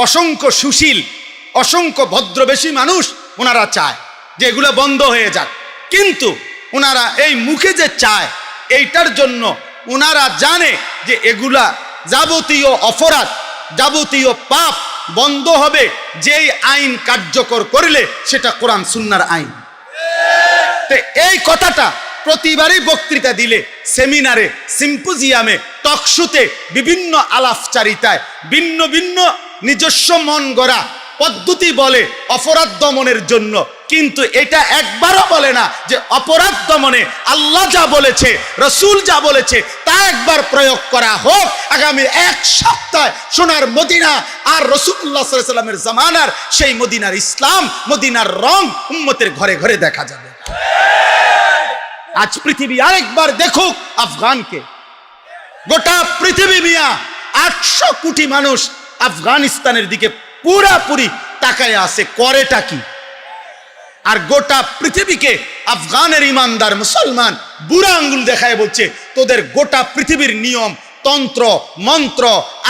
অসংখ্য সুশীল, অসংখ্য ভদ্রবেশী মানুষ ওনারা চায় যে এগুলো বন্ধ হয়ে যাক, কিন্তু ওনারা এই মুখে যে চায় এইটার জন্য ওনারা জানে যে এগুলা যাবতীয় অপরাধ, যাবতীয় পাপ বন্ধ হবে যেই আইন কার্যকর করলে সেটা কোরআন সুন্নাহর আইন। তো এই কথাটা প্রতিবারই বক্তৃতা দিলে, সেমিনারে, সিম্পোজিয়ামে, টকশোতে, বিভিন্ন আলাপচারিতায় ভিন্ন ভিন্ন নিজস্ব মন গড়া পদ্ধতি বলে অপরাধ দমনের জন্য, কিন্তু এটা একবারও বলে না যে অপরাধ দমনে আল্লাহ যা বলেছে, রসুল যা বলেছে তা একবার প্রয়োগ করা হোক। আগামী এক সপ্তাহ সোনার মদিনা আর রাসূলুল্লাহ সাল্লাল্লাহু আলাইহি ওয়াসাল্লামের জামানার সেই মদিনার ইসলাম, মদিনার রং উম্মতের ঘরে ঘরে দেখা যাবে। আজ পৃথিবী আরেকবার দেখুক আফগানকে। গোটা পৃথিবী মিয়া 800 কোটি মানুষ আফগানিস্তানের দিকে পুরাপুরি তাকায় আছে, করেটা কি? আর গোটা পৃথিবীকে আফগানের ইমানদার মুসলমান বুড়া আঙ্গুল দেখায় বলছে তোদের গোটা পৃথিবীর নিয়ম, তন্ত্র, মন্ত্র,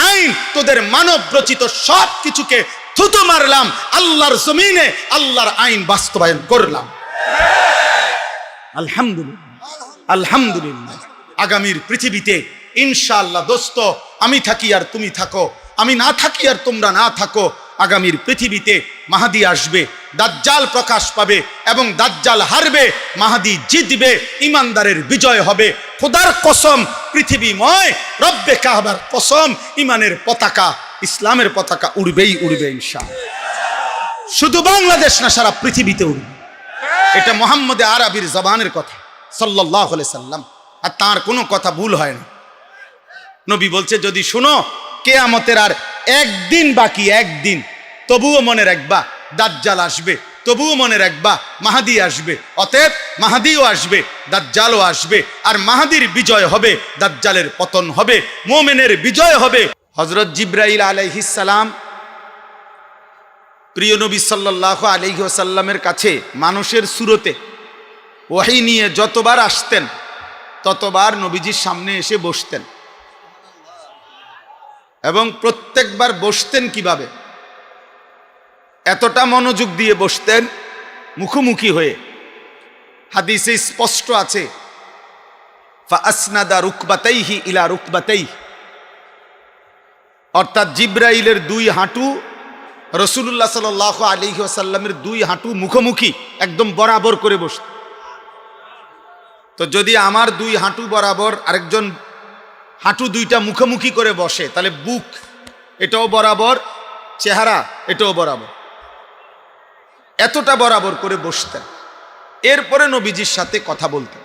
আইন, তোদের মানব রচিত সব কিছুকে থুতু মারলাম, আল্লাহর জমিনে আল্লাহর আইন বাস্তবায়ন করলাম। আলহামদুলিল্লাহ, আলহামদুলিল্লাহ। আগামীর পৃথিবীতে ইনশাআল্লাহ দোস্ত, আমি থাকি আর তুমি থাকো, আমি না থাকি আর তোমরা না থাকো, আগামীর পৃথিবীতে মাহাদি আসবে, দাজ্জাল প্রকাশ পাবে এবং দাজ্জাল হারবে, মাহাদি জিতবে, ইমানদারের বিজয় হবে। খোদার কসম, পৃথিবীময় রব্বে কাবার কসম, ইমানের পতাকা, ইসলামের পতাকা উড়বেই উড়বে ইনশাআল্লাহ। শুধু বাংলাদেশ না, সারা পৃথিবীতে উড়বে। এটা মুহাম্মদে আরবির জবানের কথা সাল্লাল্লাহু আলাইহি সাল্লাম, আর তার কোনো কথা ভুল হয় না। নবী বলছে যদি শুনো কিয়ামতের আর একদিন বাকি, একদিন, তবুও মনে রাখবা দাজ্জাল আসবে, তবুও মনে রাখবা মাহাদি আসবে। অতএব মাহাদিও আসবে, দাজ্জালও আসবে, আর মাহাদির বিজয় হবে, দাজ্জালের পতন হবে, মুমিনের বিজয় হবে। হযরত জিবরাইল আলাইহিস সালাম প্রিয় নবী সাল্লাল্লাহু আলাইহি ওয়াসাল্লামের কাছে মানুষের সুরতে ওহী নিয়ে যতবার আসতেন ততবার নবীজির সামনে এসে বসতেন, এবং প্রত্যেকবার বসতেন কিভাবে? এতটা মনোযোগ দিয়ে বসতেন, মুখোমুখি হয়ে। হাদিসে স্পষ্ট আছে ফাআসনাদা রুকবাতাইহি ইলা রুকবাতাইহি, অর্থাৎ জিবরাইলের দুই হাঁটু রাসূলুল্লাহ সাল্লাল্লাহু আলাইহি ওয়াসাল্লামের দুই হাঁটু মুখোমুখি একদম বরাবর করে বসত। তো যদি আমার দুই হাঁটু বরাবর আরেকজন হাঁটু দুইটা মুখোমুখি করে বসে, তাহলে বুক এটাও বরাবর, চেহারা এটাও বরাবর, এতটা বরাবর করে বসতেন। এরপরে নবীজির সাথে কথা বলতেন।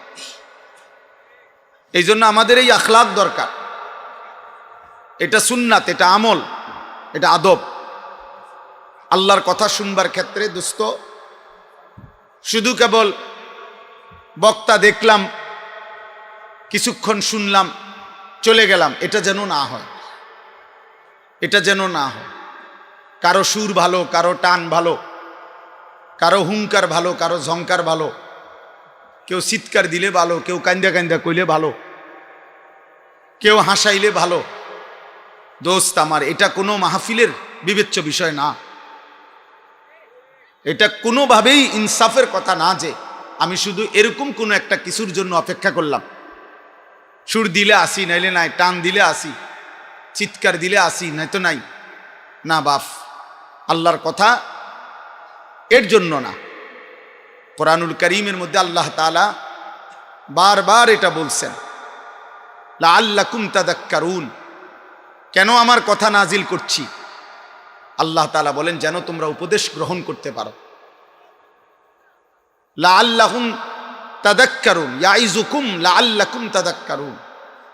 এই জন্য আমাদের এই আখলাক দরকার। এটা সুন্নাত, এটা আমল, এটা আদব। আল্লাহর কথা শুনবার ক্ষেত্রে দোস্ত, শুধু কেবল বক্তা দেখলাম, কিছুক্ষণ শুনলাম, চলে গেলাম, এটা যেন না হয়, এটা যেন না হয়। কারো সুর ভালো, কারো টান ভালো, কারো হুঙ্কার ভালো, কারো ঝংকার ভালো, কেউ চিৎকার দিলে ভালো, কেউ কান্দা কান্দা কইলে ভালো, কেউ হাসাইলে ভালো। দোস্ত আমার, এটা কোনো মাহফিলের বিবেচ্য বিষয় না। এটা কোনোভাবেই ইনসাফের কথা না যে আমি শুধু এরকম কোনো একটা কিছুর জন্য অপেক্ষা করলাম, সুর দিলে আসি নাইলে নাই, টান দিলে আসি, চিৎকার দিলে আসি নয়তো নাই। না বাপ, আল্লাহর কথা এর জন্য না। কোরআনুল কারীমের মধ্যে আল্লাহ তাআলা বারবার এটা বলছেন, লাআল্লাকুম তাযাক্কারুন। কেন আমার কথা নাজিল করছি? আল্লাহ তাআলা বলেন যেন তোমরা উপদেশ গ্রহণ করতে পারো। লাআল্লাহুম তাযাক্কারুন, ইয়াইযুকুম লাআল্লাকুম তাযাক্কারুন।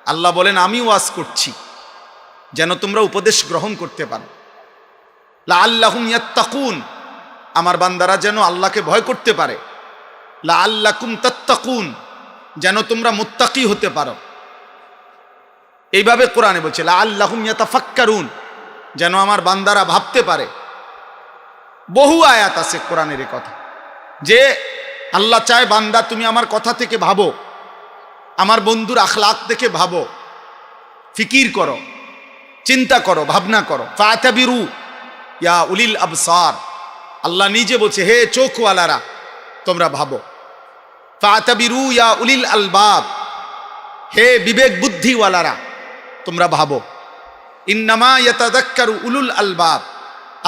আল্লাহ বলেন আমি ওয়াজ করছি যেন তোমরা উপদেশ গ্রহণ করতে পারো। লাআল্লাহুম ইয়াত্তাকুন, আমার বান্দারা যেন আল্লাহকে ভয় করতে পারে। লাআল্লাকুম তাত্তাকুন, যেন তোমরা মুত্তাকি হতে পারো। এইভাবে কোরআনে বলছে লাআল্লাহুম ইয়াতাফাক্কারুন, যেন আমার বান্দারা ভাবতে পারে। বহু আয়াত আছে কোরআনের কথা যে আল্লাহ চায় বান্দা তুমি আমার কথা থেকে ভাবো, আমার বন্ধুর আখলাক থেকে ভাবো, ফিকির করো, চিন্তা করো, ভাবনা করো। ফাতাবিরু, ইয়া উলিল আবসার, আল্লাহ নিজে বলছে হে চোখওয়ালারা তোমরা ভাবো। ফাতাবিরু ইয়া উলিল আলবাব, হে বিবেক বুদ্ধিওয়ালারা তোমরা ভাবো। ইন্নামা ইয়াতাযাক্কারু উলুল আলবাব,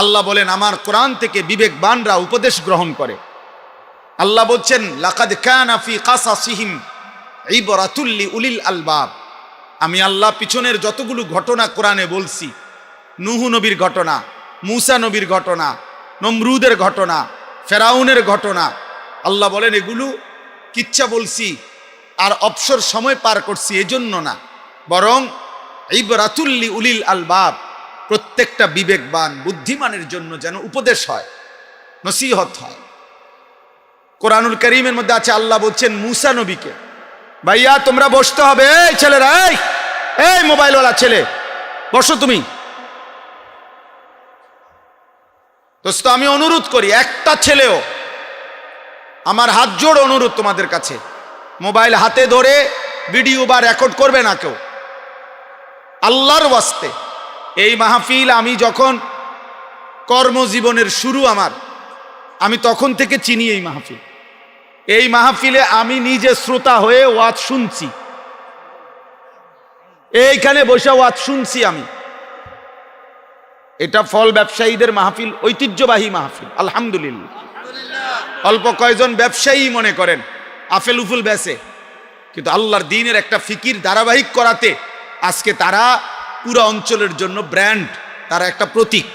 আল্লাহ বলেন আমার কোরআন থেকে বিবেকবানরা উপদেশ গ্রহণ করে। আল্লাহ বলছেন লাকাদ কানা ফি কাসাসিহিম ইবরাতুল লিউলিল আলবাব, আমি আল্লাহ পিছনের যতগুলো ঘটনা কোরআনে বলছি, নূহ নবীর ঘটনা, মূসা নবীর ঘটনা, নমরুদের ঘটনা, ফেরাউনের ঘটনা, আল্লাহ বলেন এগুলো কিচ্ছা বলছি আর অবসর সময় পার করছি এজন্য না, বরং ইবরাতুল লিউলিল আলবাব, প্রত্যেকটা বিবেকবান বুদ্ধিমানের জন্য যেন উপদেশ হয়, নসিহত হয়। কোরআনুল কারীমের মধ্যে আছে আল্লাহ বলছেন মূসা নবীকে, ভাইয়া তোমরা বসতে হবে, এই ছেলেরা, এই মোবাইলওয়ালা ছেলে বসো তুমি। দোস্ত আমি অনুরোধ করি, একটা ছেলেও, আমার হাত জোড় অনুরোধ তোমাদের কাছে, মোবাইল হাতে ধরে ভিডিও বা রেকর্ড করবে না কেউ, আল্লাহর ওয়াস্তে। এই মাহফিল আমি যখন কর্মজীবনের শুরু আমার, আমি তখন থেকে চিনি এই মাহফিল। এই মাহফিলে আমি নিজে শ্রোতা হয়ে ওয়াজ শুনছি, এইখানে বসে ওয়াজ শুনছি আমি। এটা ফল ব্যবসায়ীদের মাহফিল, ঐতিহ্যবাহী মাহফিল, আলহামদুলিল্লাহ। অল্প কয়েকজন ব্যবসায়ী মনে করেন আফেল উফুল বেচে, কিন্তু আল্লাহর দ্বীনের একটা ফিকির ধারাবাহিক করাতে আজকে তারা পুরো অঞ্চলের জন্য ব্র্যান্ড, তারা একটা প্রতীক।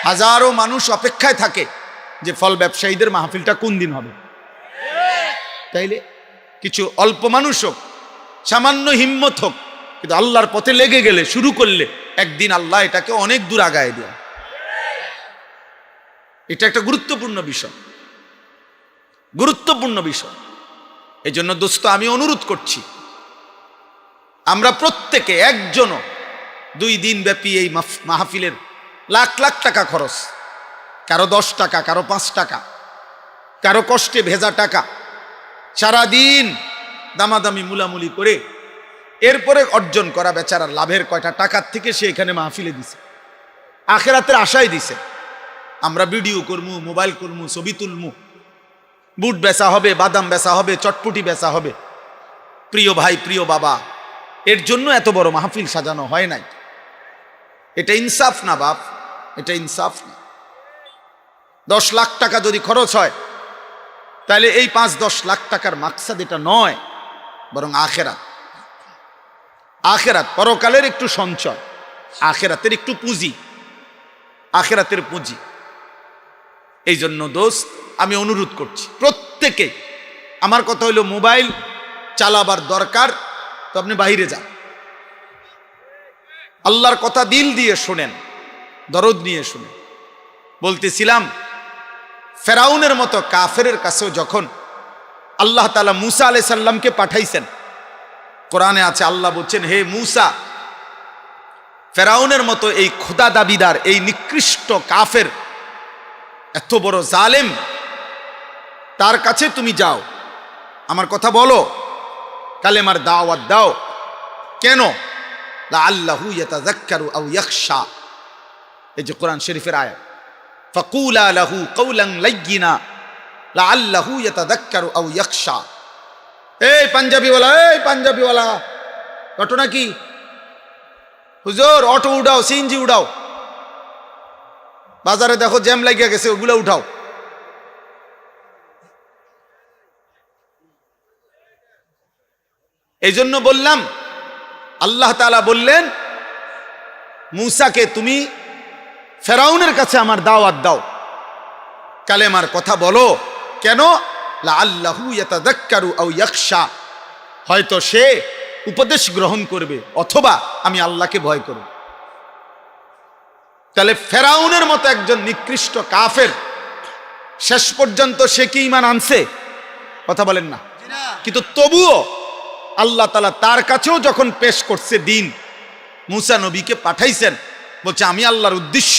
হাজারো মানুষ অপেক্ষায় থাকে যে ফল ব্যবসায়ীদের মাহফিলটা কোন দিন হবে। তাইলে কিছু অল্প মানুষ হোক, সামান্য হিম্মত হোক, কিন্তু আল্লাহর পথে লেগে গেলে, শুরু করলে একদিন আল্লাহ এটাকে অনেক দূর আগায় দেয়। এটা একটা গুরুত্বপূর্ণ বিষয়, গুরুত্বপূর্ণ বিষয়। এই জন্য দোস্ত আমি অনুরোধ করছি, আমরা প্রত্যেকে একজনও 2 দিন ব্যাপী এই মাহফিলের লাখ লাখ টাকা খরচ, কারো 10 টাকা, কারো 5 টাকা, কারো কষ্টে ভেজা টাকা, সারাদিন দামাদামি মুলামুলি করে এরপরে অর্জন করা বেচারা লাভের কয়টা টাকার থেকে সে এখানে মাহফিলে দিছে, আখেরাতের আশায় দিছে। আমরা ভিডিও করমু, মোবাইল করমু, ছবি তুলমু, বুট বেচা হবে, বাদাম বেচা হবে, চটপুটি বেচা হবে। প্রিয় ভাই, প্রিয় বাবা, এর জন্য এত বড় মাহফিল সাজানো হয় নাই। এটা ইনসাফ না বাপ, এটা ইনসাফ না। 10 লাখ টাকা যদি খরচ হয়, তাহলে এই 5-10 লাখ টাকার মাকসাদ এটা নয়, বরং আখেরাত। আখেরাত, পরকালের একটু সঞ্চয়, আখেরাতের একটু পুঁজি, আখেরাতের পুঁজি। এই জন্য দোস্ত আমি অনুরোধ করছি প্রত্যেকে, আমার কথা হইল মোবাইল চালাবার দরকার তো আপনি বাইরে যান, আল্লাহর কথা দিল দিয়ে শোনেন, দরদ নিয়ে শুনেন। বলতেছিলাম ফেরাউনের মতো কাফেরের কাছেও যখন আল্লাহ তাআলা মূসা আলাইহিস সালামকে পাঠাইছেন, কোরআনে আছে আল্লাহ বলছেন হে মূসা, ফেরাউনের মতো এই খোদা দাবিদার, এই নিকৃষ্ট কাফের, এত বড় জালেম, তার কাছে তুমি যাও, আমার কথা বলো, কালেমার দাওয়াত দাও। কেন? লাআল্লাহু ইয়াতাযাক্কারু আও ইয়াখশা, এই যে কোরআন শরীফের আয়াত, ফাকুলা লাহু কাওলান লাইয়িনা লাআল্লাহু ইয়াতাযাক্কারু আও ইয়াখশা। এই পাঞ্জাবিওয়ালা, এই পাঞ্জাবিওয়ালা, ঘটনা কি? হুজুর অটো উঠাও, সিএনজি উঠাও, বাজারে দেখো জ্যাম লাগিয়া গেছে, ওগুলো উঠাও। এই জন্য বললাম, আল্লাহ তাআলা বললেন মূসাকে তুমি ফেরাউনের কাছে আমার দাওয়াত দাও, কালেমার কথা বলো। কেন? লাআল্লাহু ইয়াতাযাক্কারু আও ইয়াখশা, হয়তো সে উপদেশ গ্রহণ করবে অথবা আমি আল্লাহকে ভয় করব। তাহলে ফেরাউনের মতো একজন নিকৃষ্ট কাফের শেষ পর্যন্ত সে কি ঈমান আনছে? কথা বলেন না। কিন্তু তবুও আল্লাহ তাআলা তার কাছেও যখন পেশ করছে দিন, মূসা নবীকে পাঠাইছেন, বলছে আমি আল্লাহর উদ্দেশ্য,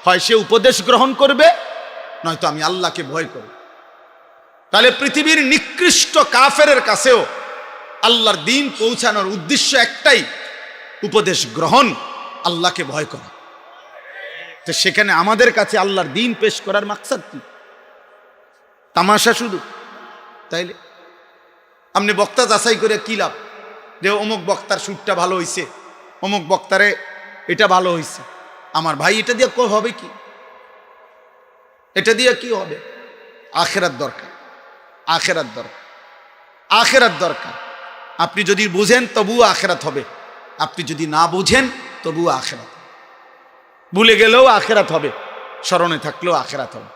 হয় সে উপদেশ গ্রহণ করবে নয়তো আমি আল্লাহকে ভয় করব। তাহলে পৃথিবীর নিকৃষ্ট কাফেরের কাছেও আল্লাহর দিন পৌঁছানোর উদ্দেশ্য একটাই, উপদেশ গ্রহণ, আল্লাহকে ভয় করা। তো সেখানে আমাদের কাছে আল্লাহর দিন পেশ করার মাকসাদ কি? তামাশা শুধু? তাইলে আপনি বক্তা যাচাই করে কি লাভ যে অমুক বক্তার সুরটা ভালো হইছে, অমুক বক্তারে এটা ভালো হইছে। আমার ভাই, এটা দিয়ে হবে কি? এটা দিয়ে কি হবে? আখেরাত দরকার, আখেরাত দরকার, আখেরাত দরকার। আপনি যদি বুঝেন তবুও আখেরাত হবে, আপনি যদি না বুঝেন তবুও আখেরাত। ভুলে গেলেও আখেরাত হবে, স্মরণে থাকলেও আখেরাত হবে।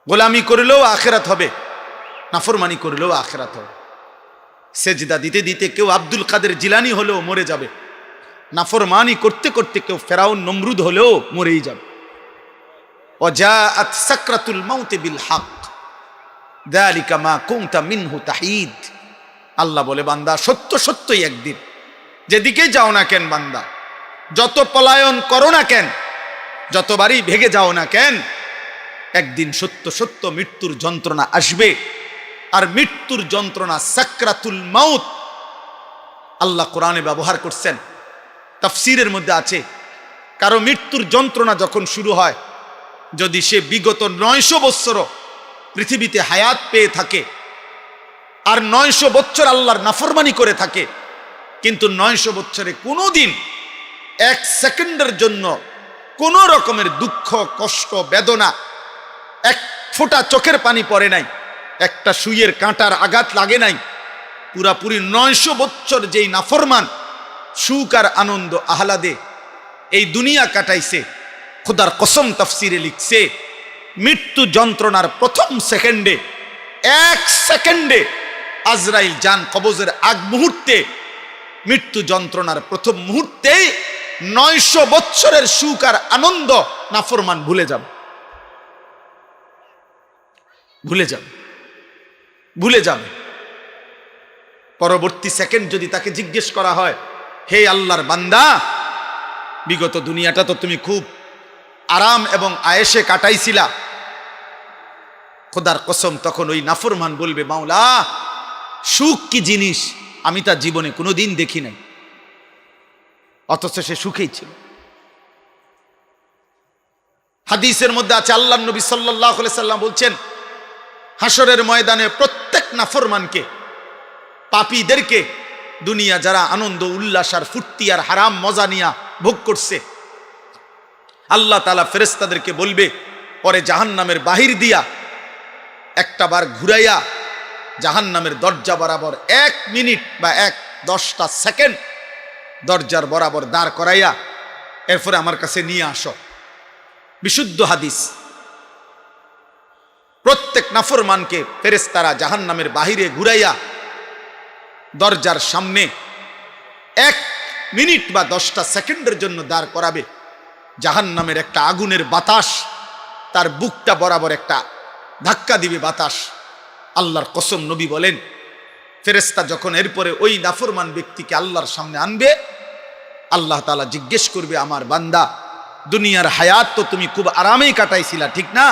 গোলামি করলেও আখেরাত হবে, নাফরমানি করলেও আখেরাত হবে। সেজদা দিতে দিতে কেউ আব্দুল কাদের জিলানি হলেও মরে যাবে, নাফরমানি করতে করতে কেউ ফেরাউন নমরুদ হলেও মরেই যাবে। ওয়াজাআত সাকরাতুল মাউত বিল হক যালিকা মা কুনতা মিনহু তাহিদ। আল্লাহ বলে, বান্দা সত্য সত্যই একদিন, যেদিকে যাও না কেন বান্দা, যত পলায়ন করো না কেন, যতবারই ভেগে যাও না কেন, একদিন সত্য সত্য মৃত্যুর যন্ত্রণা আসবে। আর মৃত্যুর যন্ত্রণা সাকরাতুল মাউত আল্লাহ কোরআনে ব্যবহার করছেন, তাফসীরের মধ্যে আছে, কারো মৃত্যুর যন্ত্রণা যখন শুরু হয়, যদি সে বিগত 900 বৎসর পৃথিবীতে হায়াত পেয়ে থাকে আর 900 বছর আল্লাহর নাফরমানি করে থাকে, কিন্তু 900 বছরে কোনোদিন 1 সেকেন্ডের জন্য কোনো রকমের দুঃখ কষ্ট বেদনা, এক ফোঁটা চোখের পানি পড়ে নাই, একটা সুইয়ের কাঁটার আঘাত লাগে নাই, পুরাপুরি 900 বছর যেই নাফরমান সুখ আর আনন্দ আহ্লাদে এই দুনিয়া কাটাইছে, খোদার কসম তাফসিরে লিখছে, মৃত্যু যন্ত্রণার প্রথম সেকেন্ডে, 1 সেকেন্ডে আজরাইল জান কবজের আগ মুহূর্তে, মৃত্যু যন্ত্রণার প্রথম মুহূর্তেই 900 বৎসরের সুখ আর আনন্দ নাফরমান ভুলে যাবে, ভুলে যাবে, ভুলে যাবে। পরবর্তী সেকেন্ড যদি তাকে জিজ্ঞেস করা হয়, হে আল্লাহর বান্দা, বিগত দুনিয়াটা তো তুমি খুব আরাম এবং আয়েশে কাটাইছিলা, খোদার কসম তখন ওই নাফরমান বলবে, মাওলা সুখ কি জিনিস আমি তার জীবনে কোনোদিন দেখি নাই, অথচ সে সুখেই ছিল। হাদিসের মধ্যে আছে, আল্লাহর নবী সাল্লাল্লাহু আলাইহি সাল্লাম বলছেন, হাসরের ময়দানে প্রত্যেক নাফরমানকে, পাপীদেরকে, দুনিয়া যারা আনন্দ উল্লাস আর ফুর্তি আর হারাম মজা নিয়া ভোগ করছে, আল্লাহ তাআলা ফেরেশতাদেরকে বলবে, পরে জাহান্নামের বাহির দিয়া একটা বার ঘুরাইয়া জাহান্নামের দরজা বরাবর 1 মিনিট বা 10টা সেকেন্ড দরজার বরাবর দাঁড় করাইয়া এরপরে আমার কাছে নিয়ে আসো। বিশুদ্ধ হাদিস। প্রত্যেক নাফরমানকে ফেরেশতারা জাহান্নামের বাহিরে ঘুরাইয়া দরজার সামনে 1 মিনিট বা 10টা সেকেন্ডের জন্য দাঁড় করাবে। জাহান্নামের একটা আগুনের বাতাস তার বুকটা বরাবর একটা ধাক্কা দিবে বাতাস। আল্লাহর কসম নবী বলেন, ফেরেশতা যখন এরপরে ওই নাফরমান ব্যক্তিকে আল্লাহর সামনে আনবে, আল্লাহ তাআলা জিজ্ঞেস করবে, আমার বান্দা দুনিয়ার হায়াত তো তুমি খুব আরামেই কাটাইছিলা, ঠিক না?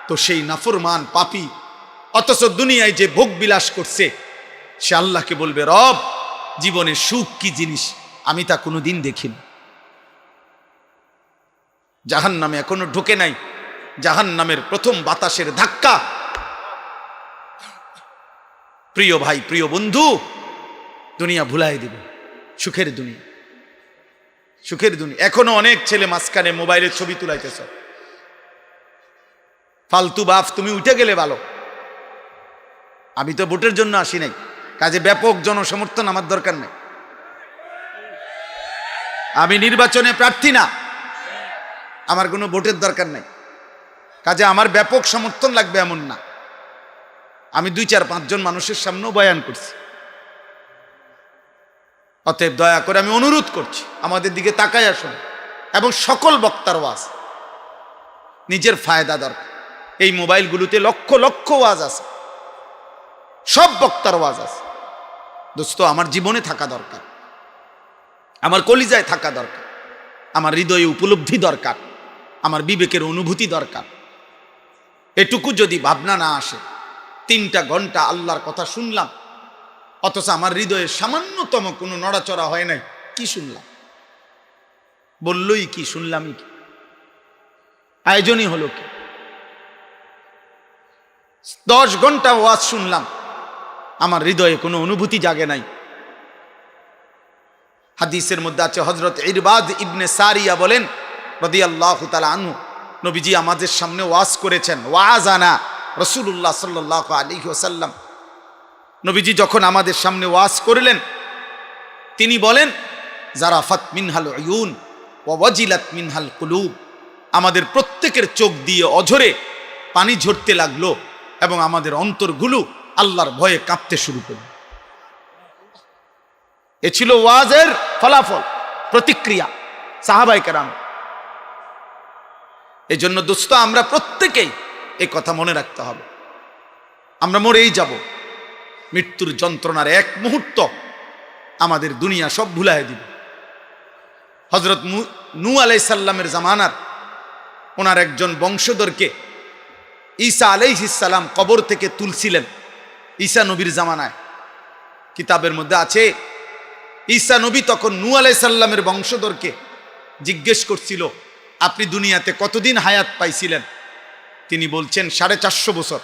তো সেই নাফরমান পাপী অথচ দুনিয়ায় যে ভোগ বিলাস করছে, সে আল্লাহকে বলবে, রব জীবনে সুখ কি জিনিস আমি তা কোনোদিন দেখিনি। জাহান্নামে এখনো ঢোকে নাই, জাহান্নামের প্রথম বাতাসের ধাক্কা, প্রিয় ভাই প্রিয় বন্ধু, দুনিয়া ভুলাই দিবে। সুখের দুনিয়া, সুখের দুনিয়া। এখনো অনেক ছেলে মাঝখানে মোবাইলের ছবি তুলাইতেছ, ফালতু বাপ, তুমি উঠে গেলে ভালো। আমি তো ভোটের জন্য আসি নাই, কাজে ব্যাপক জনসমর্থন আমার দরকার নেই। আমি নির্বাচনে প্রার্থী না, আমার কোনো ভোটের দরকার নেই, কাজে আমার ব্যাপক সমর্থন লাগবে এমন না। আমি 2-4-5 জন মানুষের সামনেও বয়ান করছি। অতএব দয়া করে আমি অনুরোধ করছি, আমাদের দিকে তাকায় আসুন। এবং সকল বক্তার ওয়াজ, নিজের ফায়দা দরকার। এই মোবাইলগুলোতে লক্ষ লক্ষ ওয়াজ আছে, সব বক্তার ওয়াজ আছে। দোস্ত, আমার জীবনে থাকা দরকার, আমার কলিজায় থাকা দরকার, আমার হৃদয়ে উপলব্ধি দরকার, আমার বিবেকের অনুভূতি দরকার। এটুকু যদি ভাবনা না আসে, 3টা ঘন্টা আল্লাহর কথা শুনলাম অথচ আমার হৃদয়ে সামান্যতম কোনো নড়াচড়া হয় নাই, কি শুনলাম? বললই কি, শুনলামই কি, আয়োজনই হলো কি? 10 ঘন্টা ওয়াজ শুনলাম, আমার হৃদয়ে কোনো অনুভূতি জাগে নাই। হাদিসের মধ্যে আছে, হযরত ইরবাদ ইবনে সারিয়া বলেন রাদিয়াল্লাহু তাআলা আনহু, নবীজি আমাদের সামনে ওয়াজ করেছেন। ওয়াজানা রাসূলুল্লাহ সাল্লাল্লাহু আলাইহি ওয়াসাল্লাম, নবীজি যখন আমাদের সামনে ওয়াজ করলেন, তিনি বলেন, জারাফাত মিনহাল উয়ুন ওয়া ওয়াজিলাত মিনহাল কুলুব, আমাদের প্রত্যেকের চোখ দিয়ে অঝরে পানি ঝরতে লাগলো এবং আমাদের অন্তরগুলো আল্লাহর ভয়ে কাঁপতে শুরু করল। এ ছিল ওয়াজের ফলাফল, প্রতিক্রিয়া সাহাবায়ে কেরাম। এই জন্য দোস্ত, আমরা প্রত্যেকেই এই কথা মনে রাখতে হবে, আমরা মরেই যাব। মৃত্যুর যন্ত্রণার এক মুহূর্ত আমাদের দুনিয়া সব ভুলাই দিবে। হযরত নূহ আলাইহিস সালামের জামানার ওনার একজন বংশধরকে ঈসা আলাইহিস সালাম কবর থেকে তুলছিলেন। ঈসা নবীর জামানায় কিতাবের মধ্যে আছে, ঈসা নবী তখন নূহ আলাইহিস সালামের বংশধরকে জিজ্ঞেস করছিল, আপনি দুনিয়াতে কতদিন হায়াত পাইছিলেন? তিনি বলছেন 450 বছর।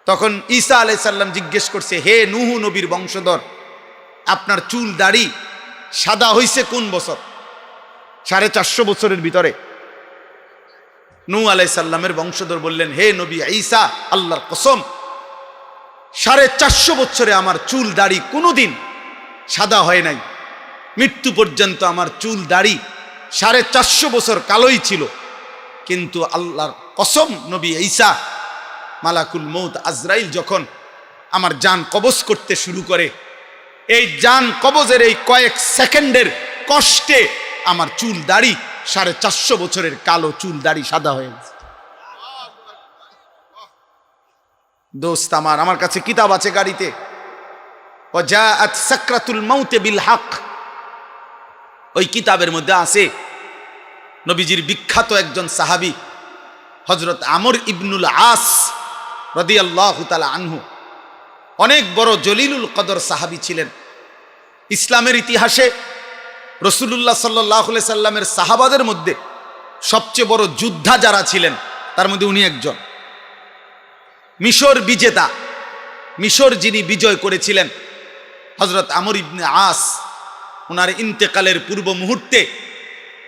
তখন ঈসা আলাইহিস সালাম জিজ্ঞেস করছে, হে নূহ নবীর বংশধর, আপনার চুল দাড়ি সাদা হইছে কোন বছর? 450 বছরের ভিতরে। নূহ আলাইহিস সালামের বংশধর বললেন, হে নবী ঈসা, আল্লাহর কসম, 450 বছরে আমার চুল দাড়ি কোনোদিন সাদা হয় নাই। মৃত্যু পর্যন্ত আমার চুল দাড়ি 450 বছর কালোই ছিল। কিন্তু আল্লাহর কসম নবী ঈসা, মালাকুল মউত আজরাইল যখন আমার জান কবজ করতে শুরু করে, এই জান কবজের এই কয়েক সেকেন্ডের কষ্টে আমার চুল দাড়ি 450 বছরের কালো চুল দাড়ি সাদা হয়ে গেছে। দোস্ত আমার কাছে কিতাব আছে গাড়িতে, ওয়াজাআত সাকরাতুল মাউত বিল হক। ওই কিতাবের মধ্যে আছে নবীজির বিখ্যাত একজন সাহাবী হযরত আমর ইবনুল আস রাদিয়াল্লাহু তাআলা আনহু, অনেক বড় জলিলুল কদর সাহাবী ছিলেন। ইসলামের ইতিহাসে রাসূলুল্লাহ সাল্লাল্লাহু আলাইহি সাল্লামের সাহাবাদের মধ্যে সবচেয়ে বড় যোদ্ধা যারা ছিলেন, তার মধ্যে উনি একজন। মিশর বিজেতা, মিশর যিনি বিজয় করেছিলেন, হযরত আমর ইবনে আস, ওনার ইন্তেকালের পূর্ব মুহূর্তে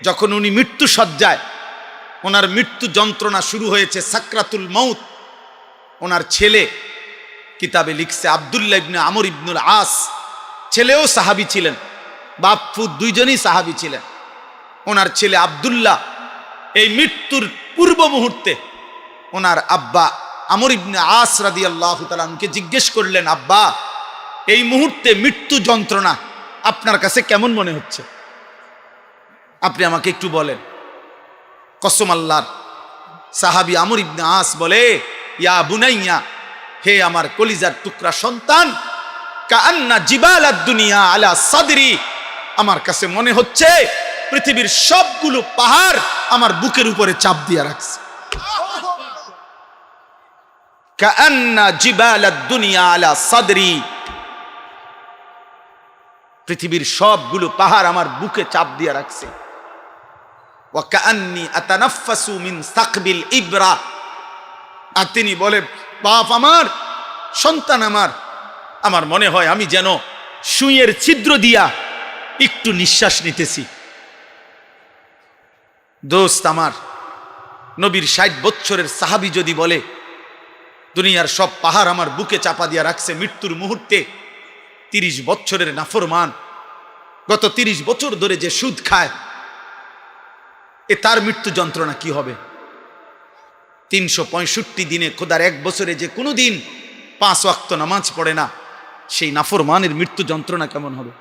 যখন উনি মৃত্যু সজ্জায়, ওনার মৃত্যু যন্ত্রণা শুরু হয়েছে, সাকরাতুল মাউত, ওনার ছেলে কিতাবে লিখছে, আব্দুল্লাহ ইবনে আমর ইবনুল আস, ছেলেও সাহাবী ছিলেন, বাপ্পু দুইজনই সাহাবী ছিলেন। ওনার ছেলে আব্দুল্লাহ এই মৃত্যুর পূর্ব মুহূর্তে ওনার আব্বা আমর ইবনে আস রাদিয়াল্লাহু তাআলা আনহুকে জিজ্ঞেস করলেন, আব্বা, এই মুহূর্তে মৃত্যু যন্ত্রণা আপনার কাছে কেমন মনে হচ্ছে? আপনি আমাকে একটু বলেন। কসম আল্লাহর, সাহাবী আমর ইবনে আস বলে, ইয়া বুনাইয়া, হে আমার কলিজার টুকরা সন্তান, কাআন্না জিবালাদ দুনিয়া আলা সাদরি, আমার কাছে মনে হচ্ছে পৃথিবীর সবগুলো পাহাড় আমার বুকের উপরে চাপ দিয়ে রাখছে। কাআন্না জিবালাদ দুনিয়া আলা সাদরি, পৃথিবীর সবগুলো পাহাড় আমার বুকে চাপ দিয়ে রাখছে। ওয়া কাআন্নী আতানাফাসু মিন সাকবিল ইবরা, আর তিনি বলে, বাপ আমার, সন্তান আমার মনে হয় আমি যেন সুইয়ের ছিদ্র দিয়া একটু নিঃশ্বাস নিতেছি। দোস্ত আমার, নবীর 60 বছরের সাহাবী যদি বলে দুনিয়ার সব পাহাড় আমার বুকে চাপা দিয়া রাখছে মৃত্যুর মুহূর্তে, 30 বছরের নাফরমান, গত 30 বছর ধরে যে সুদ খায়, তার মৃত্যু যন্ত্রণা কি হবে? 365 দিনে, খোদার এক বছরে যে কোনো দিন 5 ওয়াক্ত নামাজ পড়ে না, সেই নাফরমানের মৃত্যু যন্ত্রণা কেমন হবে?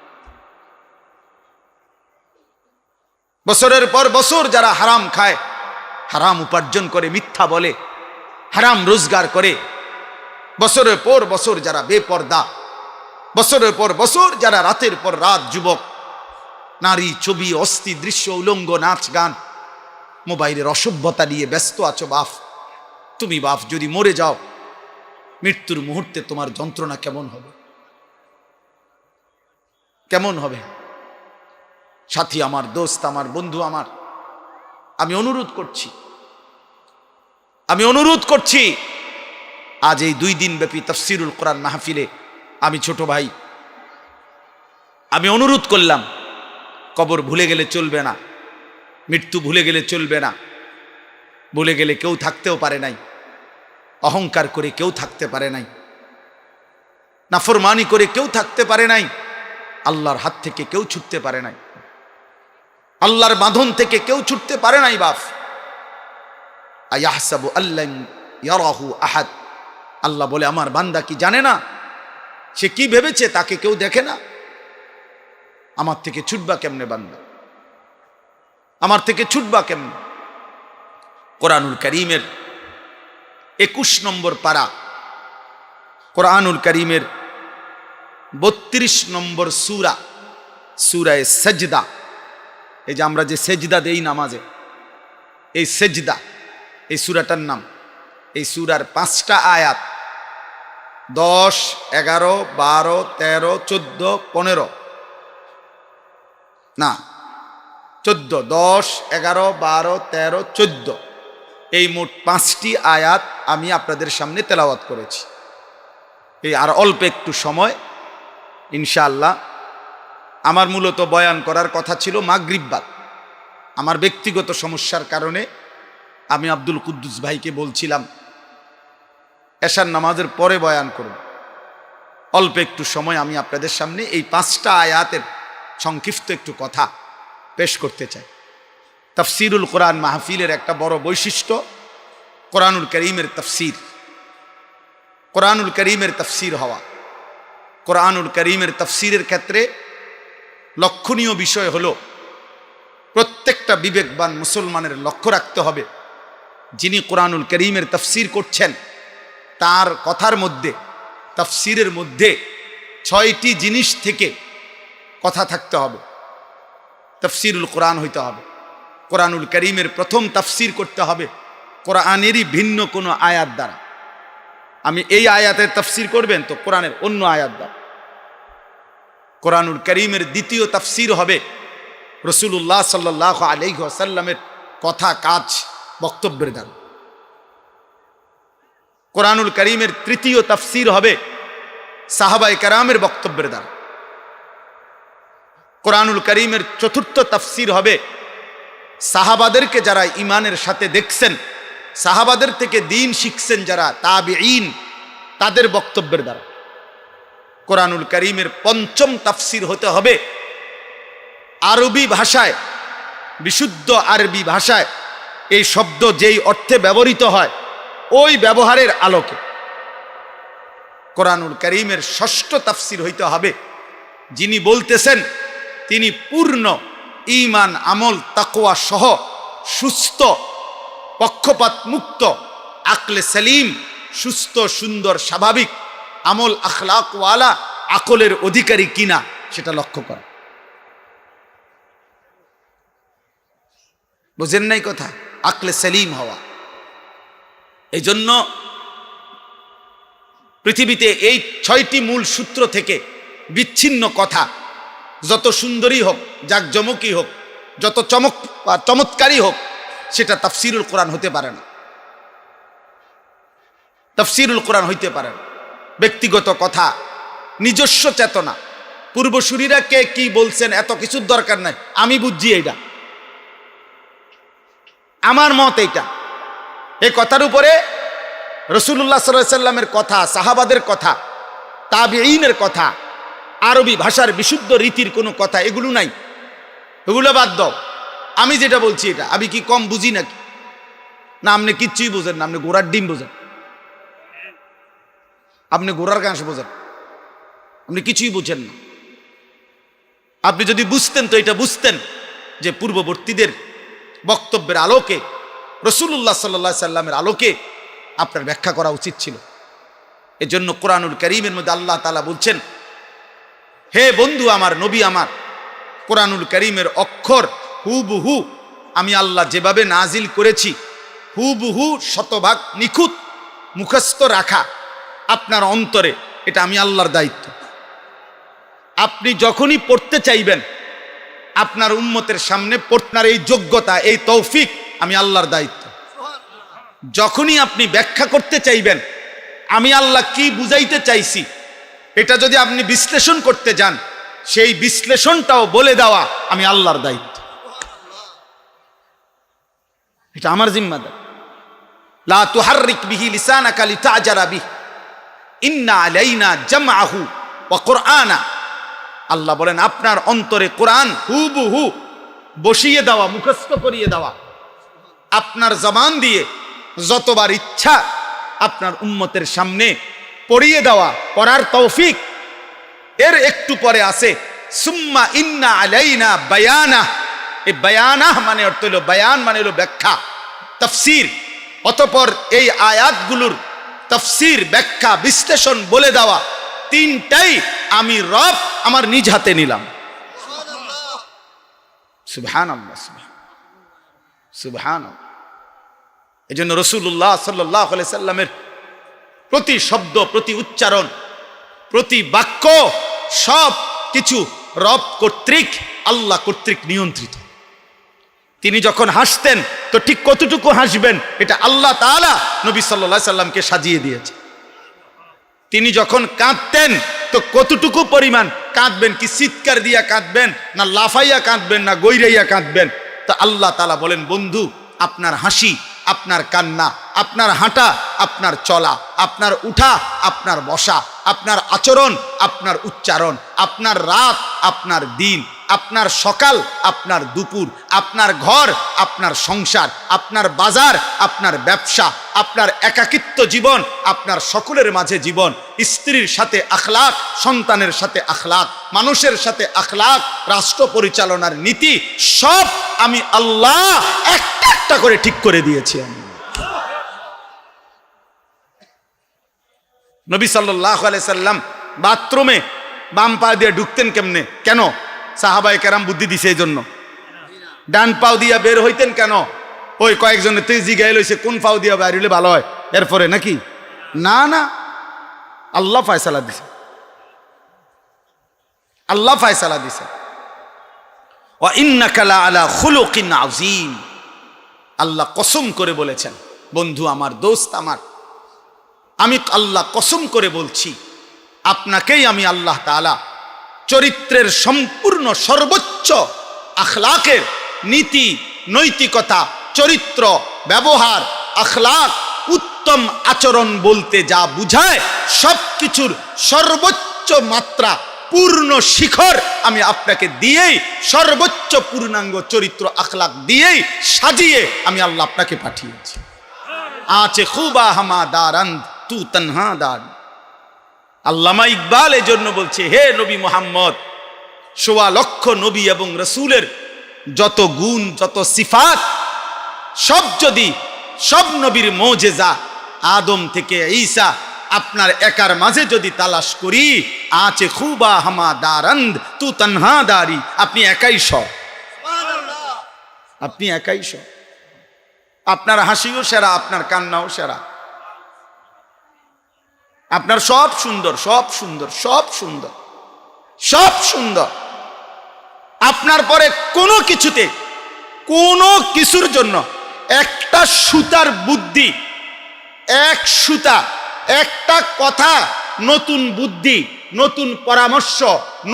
বছরের পর বছর যারা হারাম খায়, হারাম উপার্জন করে, মিথ্যা বলে, হারাম রোজগার করে, বছরের পর বছর যারা বেপর্দা, বছরের পর বছর যারা রাতের পর রাত যুবক, নারী, ছবি, অস্থি দৃশ্য, উলঙ্গ নাচ গান, মোবাইলের অসভ্যতা নিয়ে ব্যস্ত আছো। বাপ, তুমি বাপ যদি মরে যাও, মৃত্যুর মুহূর্তে তোমার যন্ত্রণা কেমন হবে? কেমন হবে? সাথী আমার, দোস্ত আমার, বন্ধু আমার, আমি অনুরোধ করছি আজ এই 2 দিন ব্যাপী তাফসীরুল কোরআন মাহফিলে আমি ছোট ভাই, আমি অনুরোধ করলাম, কবর ভুলে গেলে চলবে না, মৃত্যু ভুলে গেলে চলবে না। ভুলে গেলে কেউ থাকতেও পারে নাই, অহংকার করে কেউ থাকতে পারে নাই, নাফরমানি করে কেউ থাকতে পারে নাই, আল্লাহর হাত থেকে কেউ ছুটতে পারে নাই, আল্লাহর বাঁধন থেকে কেউ ছুটতে পারে নাই। বাপ আয়াহসাবু আল্লান ইয়ারাহু আহাদ, আল্লাহ বলে আমার বান্দা কি জানে না? সে কি ভেবেছে তাকে কেউ দেখে না? আমার থেকে ছুটবা কেমনে বান্দা, আমার থেকে ছুটবা কেমনে? কোরআনুল কারীমের 21 নম্বর পারা, কোরআনুল কারীমের 32 নম্বর সূরা, সূরায়ে সাজদা। এই যে আমরা যে সেজদা দেই নামাজে, এই সেজদা, এই সূরাটার নাম। এই সূরার 5টা আয়াত 10, 11, 12, 13, 14, 15 না 14, 10, 11, 12, 13, 14, এই মোট 5টি আয়াত আমি আপনাদের সামনে তেলাওয়াত করেছি। এই আর অল্প একটু সময় ইনশাআল্লাহ। আমার মূলত বয়ান করার কথা ছিল মাগরিব বাদ, আমার ব্যক্তিগত সমস্যার কারণে আমি আব্দুল কুদ্দুস ভাইকে বলছিলাম এশার নামাজের পরে বয়ান করব। অল্প একটু সময় আমি আপনাদের সামনে এই 5টা আয়াতের সংক্ষিপ্ত একটু কথা পেশ করতে চাই। তাফসীরুল কোরআন মাহফিলের একটা বড় বৈশিষ্ট্য কোরআনুল কারীমের তাফসীর, কোরআনুল কারীমের তাফসীর হওয়া। কোরআনুল কারীমের তাফসীরের ক্ষেত্রে লক্ষণীয় বিষয় হলো প্রত্যেকটা বিবেকবান মুসলমানের লক্ষ্য রাখতে হবে, যিনি কোরআনুল কারীমের তাফসীর করছেন তার কথার মধ্যে, তাফসীরের মধ্যে 6টি জিনিস থেকে কথা থাকতে হবে। তাফসীরুল কোরআন হইতে হবে, কোরআনুল কারীমের প্রথম তাফসীর করতে হবে কোরআনেরই ভিন্ন কোনো আয়াত দ্বারা। আমি এই আয়াতের তাফসীর করবেন তো কোরআনের অন্য আয়াত দ্বারা। কোরআনুল কারীমের দ্বিতীয় তাফসীর হবে রাসূলুল্লাহ সাল্লাল্লাহু আলাইহি ওয়াসাল্লামের কথা, কাজ, বক্তব্যের দ্বারা। কোরআনুল কারীমের তৃতীয় তাফসীর হবে সাহাবায়ে কেরামের বক্তব্যের দ্বারা। কোরআনুল কারীমের চতুর্থ তাফসীর হবে সাহাবাদেরকে যারা ঈমানের সাথে দেখছেন, সাহাবাদের থেকে দ্বীন শিখছেন যারা তাবিঈন, তাদের বক্তব্যের দ্বারা। কোরআনুল কারীমের পঞ্চম তাফসীর হতে হবে আরবি ভাষায়, বিশুদ্ধ আরবি ভাষায় এই শব্দ যেই অর্থে ব্যবহৃত হয় ওই ব্যবহারের আলোকে। কোরআনুল কারীমের ষষ্ঠ তাফসীর হইতে হবে যিনি বলতেছেন তিনি পূর্ণ ঈমান, আমল, তাকওয়া সহ সুস্থ, পক্ষপাত মুক্ত, আকলে সেলিম, সুস্থ, সুন্দর, স্বাভাবিক, আমল আখলাকওয়ালা আকলের অধিকারী কিনা সেটা লক্ষ্য করা। বুঝেন নাই কথা? আকলে সেলিম হওয়া। এই জন্য পৃথিবীতে এই 6টি মূল সূত্র থেকে বিচ্ছিন্ন কথা, যত সুন্দরী হোক, জাকজমকই হোক, যত চমৎকারী হোক, সেটা তাফসীরুল কোরআন হতে পারে না। তাফসীরুল কোরআন হইতে পারে না। ব্যক্তিগত কথা, নিজস্ব চেতনা, পূর্বসূরীরা কে কি বলছেন এত কিছুর দরকার নাই। আমি বুঝছি এইটা, আমার মত এইটা। এই কথার উপরে রাসূলুল্লাহ সাল্লাল্লাহু আলাইহি ওয়াসাল্লামের কথা, সাহাবাদের কথা, তাবিঈনের কথা, আরবি ভাষার বিশুদ্ধ রীতির কোনো কথা এগুলো নাই, এগুলো বাদ দাও। আমি যেটা বলছি এটা আমি কি কম বুঝি নাকি? না আপনি কিচ্ছুই বোঝেন না, আপনি ঘোড়ার ডিম বোঝেন, আপনি ঘোড়ার ঘাস বোঝেন, আপনি কিছুই বুঝেন না। আপনি যদি বুঝতেন তো এটা বুঝতেন যে পূর্ববর্তীদের বক্তব্যের আলোকে, রাসূলুল্লাহ সাল্লাল্লাহু আলাইহি সাল্লামের আলোকে আপনার ব্যাখ্যা করা উচিত ছিল। এজন্য কোরআনুল কারীমের মধ্যে আল্লাহ তাআলা বলছেন, হে বন্ধু আমার, নবী আমার, কোরআনুল কারীমের অক্ষর হুবহু আমি আল্লাহ যেভাবে নাজিল করেছি হুবহু শতভাগ নিখুঁত মুখস্থ রাখা আপনার অন্তরে, এটা আমি আল্লাহর দায়িত্ব। আপনি যখনই পড়তে চাইবেন আপনার উম্মতের সামনে পড়নার এই যোগ্যতা, এই তৌফিক আমি আল্লাহর দায়িত্ব। যখনই আপনি ব্যাখ্যা করতে চাইবেন আমি আল্লাহ কি বুঝাইতে চাইছি, এটা যদি আপনি বিশ্লেষণ করতে যান, সেই বিশ্লেষণটাও বলে দেওয়া আমি আল্লাহর দায়িত্ব। এটা আমার জিম্মাদার। লা তুহাররিক বিহি লিসানাকা লিতাজারা বিহি ইন্না আলাইনা জামআহু ওয়া কুরআনা। আল্লাহ বলেন আপনার অন্তরে কোরআন হুবহু বসিয়ে দেওয়া, মুখস্থ করিয়ে দেওয়া, আপনার জবান দিয়ে যতবার ইচ্ছা আপনার উম্মতের সামনে পড়িয়ে দেওয়া, পড়ার তৌফিক। এর একটু পরে আছে সুম্মা ইন্না আলাইনা বায়ানা। এই বায়ানা মানে অর্থ হলো, বায়ান মানে হলো ব্যাখ্যা, তাফসীর। অতঃপর এই আয়াতগুলোর তাফসীর, ব্যাখ্যা, বিশ্লেষণ বলে দেওয়া, তিনটাই আমি রব আমার নিজ হাতে নিলাম। সুবহানাল্লাহ, সুবহানাল্লাহ। এই জন্য রাসূলুল্লাহ সাল্লাল্লাহু আলাইহি সাল্লামের প্রতি শব্দ, প্রতি উচ্চারণ, প্রতি বাক্য সব কিছু রব কর্তৃক, আল্লাহ কর্তৃক নিয়ন্ত্রিত। তিনি যখন হাসতেন তো ঠিক কতটুকু হাসবেন এটা আল্লাহ তাআলা নবী সাল্লাল্লাহু আলাইহি সাল্লামকে সাজিয়ে দিয়েছে। তিনি যখন কাঁদতেন তো কতটুকু পরিমাণ কাঁদবেন, কি চিৎকার দিয়া কাঁদবেন, না লাফাইয়া কাঁদবেন, না গৈরাইয়া কাঁদবেন, তো আল্লাহ তাআলা বলেন বন্ধু আপনার হাসি, আপনার কান্না, আপনার হাঁটা, আপনার চলা, আপনার উঠা, আপনার বসা, আপনার আচরণ, আপনার উচ্চারণ, আপনার রাত, আপনার দিন, আপনার সকাল, আপনার দুপুর, আপনার ঘর, আপনার সংসার, আপনার বাজার, আপনার ব্যবসা, আপনার একাকিত্ব জীবন, আপনার সকলের মাঝে জীবন, স্ত্রীর সাথে আখলাক, সন্তানের সাথে আখলাক, মানুষের সাথে আখলাক, রাষ্ট্র পরিচালনার নীতি, সব আমি আল্লাহ একটা একটা করে ঠিক করে দিয়েছি। আমি নবী সাল্লাল্লাহু আলাইহি সাল্লাম বাথরুমে বাম পা দিয়ে ঢুকতেন কেমনে? কেন? সাহাবায়ে কেরাম বুদ্ধি দিছে এই জন্য। ডান পাও দিয়া বের হইতেন কেন? ওই কয়েকজনের তুই জিগাইল হইছে কোন পাও দিয়া বের হইলে ভালো হয় এরপরে নাকি? না না, আল্লাহ ফয়সালা দিছে, আল্লাহ ফয়সালা দিছে। ওয়া ইন্নাকা লা আলা খুলুকিন আযীম। আল্লাহ কসম করে বলেছেন, বন্ধু আমার, দোস্ত আমার, আমি আল্লাহ কসম করে বলছি আপনাকেই আমি আল্লাহ তাআলা চরিত্রের সম্পূর্ণ সর্বোচ্চ আখলাকের নীতি, নৈতিকতা, চরিত্র, ব্যবহার, আখলাক, উত্তম আচরণ বলতে যা বুঝায় সবকিছুর সর্বোচ্চ মাত্রা, পূর্ণ শিখর আমি আপনাকে দিয়েই, সর্বোচ্চ পূর্ণাঙ্গ চরিত্র আখলাক দিয়েই সাজিয়ে আমি আল্লাহ আপনাকে পাঠিয়েছি। আচে খুবা হামা দারান্দ তু তনহা দার। আল্লামা ইকবাল এই জন্য বলছে, হে নবী মুহাম্মদ, ১৬ লক্ষ নবী এবং রসুলের যত গুণ, যত সিফাত, সব যদি সব নবীর মুজিজা আদম থেকে ঈসা আপনার একার মাঝে যদি তালাশ করি, আচে খুবা হামা দারান্দ তু তনহা দারি, আপনি একাই সব, আপনি একাই সব। আপনার হাসিও সেরা, আপনার কান্নাও সেরা, আপনার সব সুন্দর, সব সুন্দর, সব সুন্দর, সব সুন্দর। আপনার পরে কোনো কিছুতে, কোনো কিছুর জন্য একটা সুতার বুদ্ধি, এক সুতা, একটা কথা, নতুন বুদ্ধি, নতুন পরামর্শ,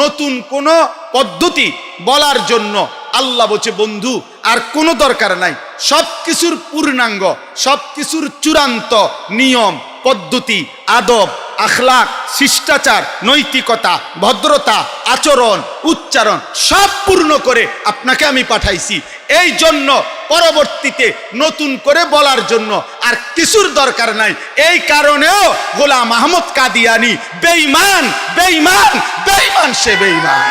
নতুন কোনো পদ্ধতি বলার জন্য আল্লাহ বলছে বন্ধু আর কোনো দরকার নাই। সব কিছুর পূর্ণাঙ্গ, সব কিছুর চূড়ান্ত নিয়ম, পদ্ধতি, আদব, আখলাক, শিষ্টাচার, নৈতিকতা, ভদ্রতা, আচরণ, উচ্চারণ সব পূর্ণ করে আপনাকে আমি পাঠাইছি। এই জন্য পরবর্তীতে নতুন করে বলার জন্য আর কিছুর দরকার নাই। এই কারণেও গোলাম আহমদ কাদিয়ানী বেঈমান, বেঈমান, বেঈমান, সে বেঈমান,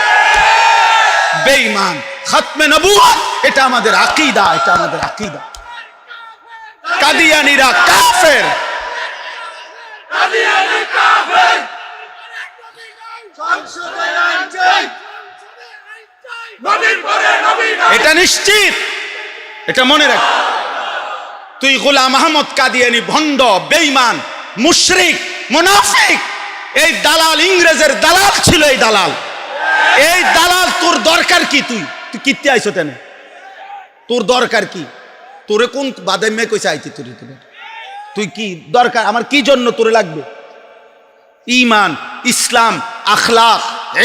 বেঈমান। খতমে নবুয়ত এটা আমাদের আকীদা, এটা আমাদের আকীদা। কাদিয়ানীরা কাফের, কাদিয়ানী কাফের, এটা নিশ্চিত, এটা মনে রাখ। তুই গোলাম আহমদ কাদিয়ানী ভণ্ড, বেঈমান, মুশরিক, মুনাফিক, এই দালাল, ইংরেজের দালাল ছিল এই দালাল। এই দালাল তোর দরকার কি? তুই কিত্তে আইছো তেনে? তোর দরকার কি? তোরে কোন বাদামে কইছে আইতি? তুই কি দরকার? আমার কি জন্য তোরে লাগবে? ঈমান, ইসলাম, আখলাক,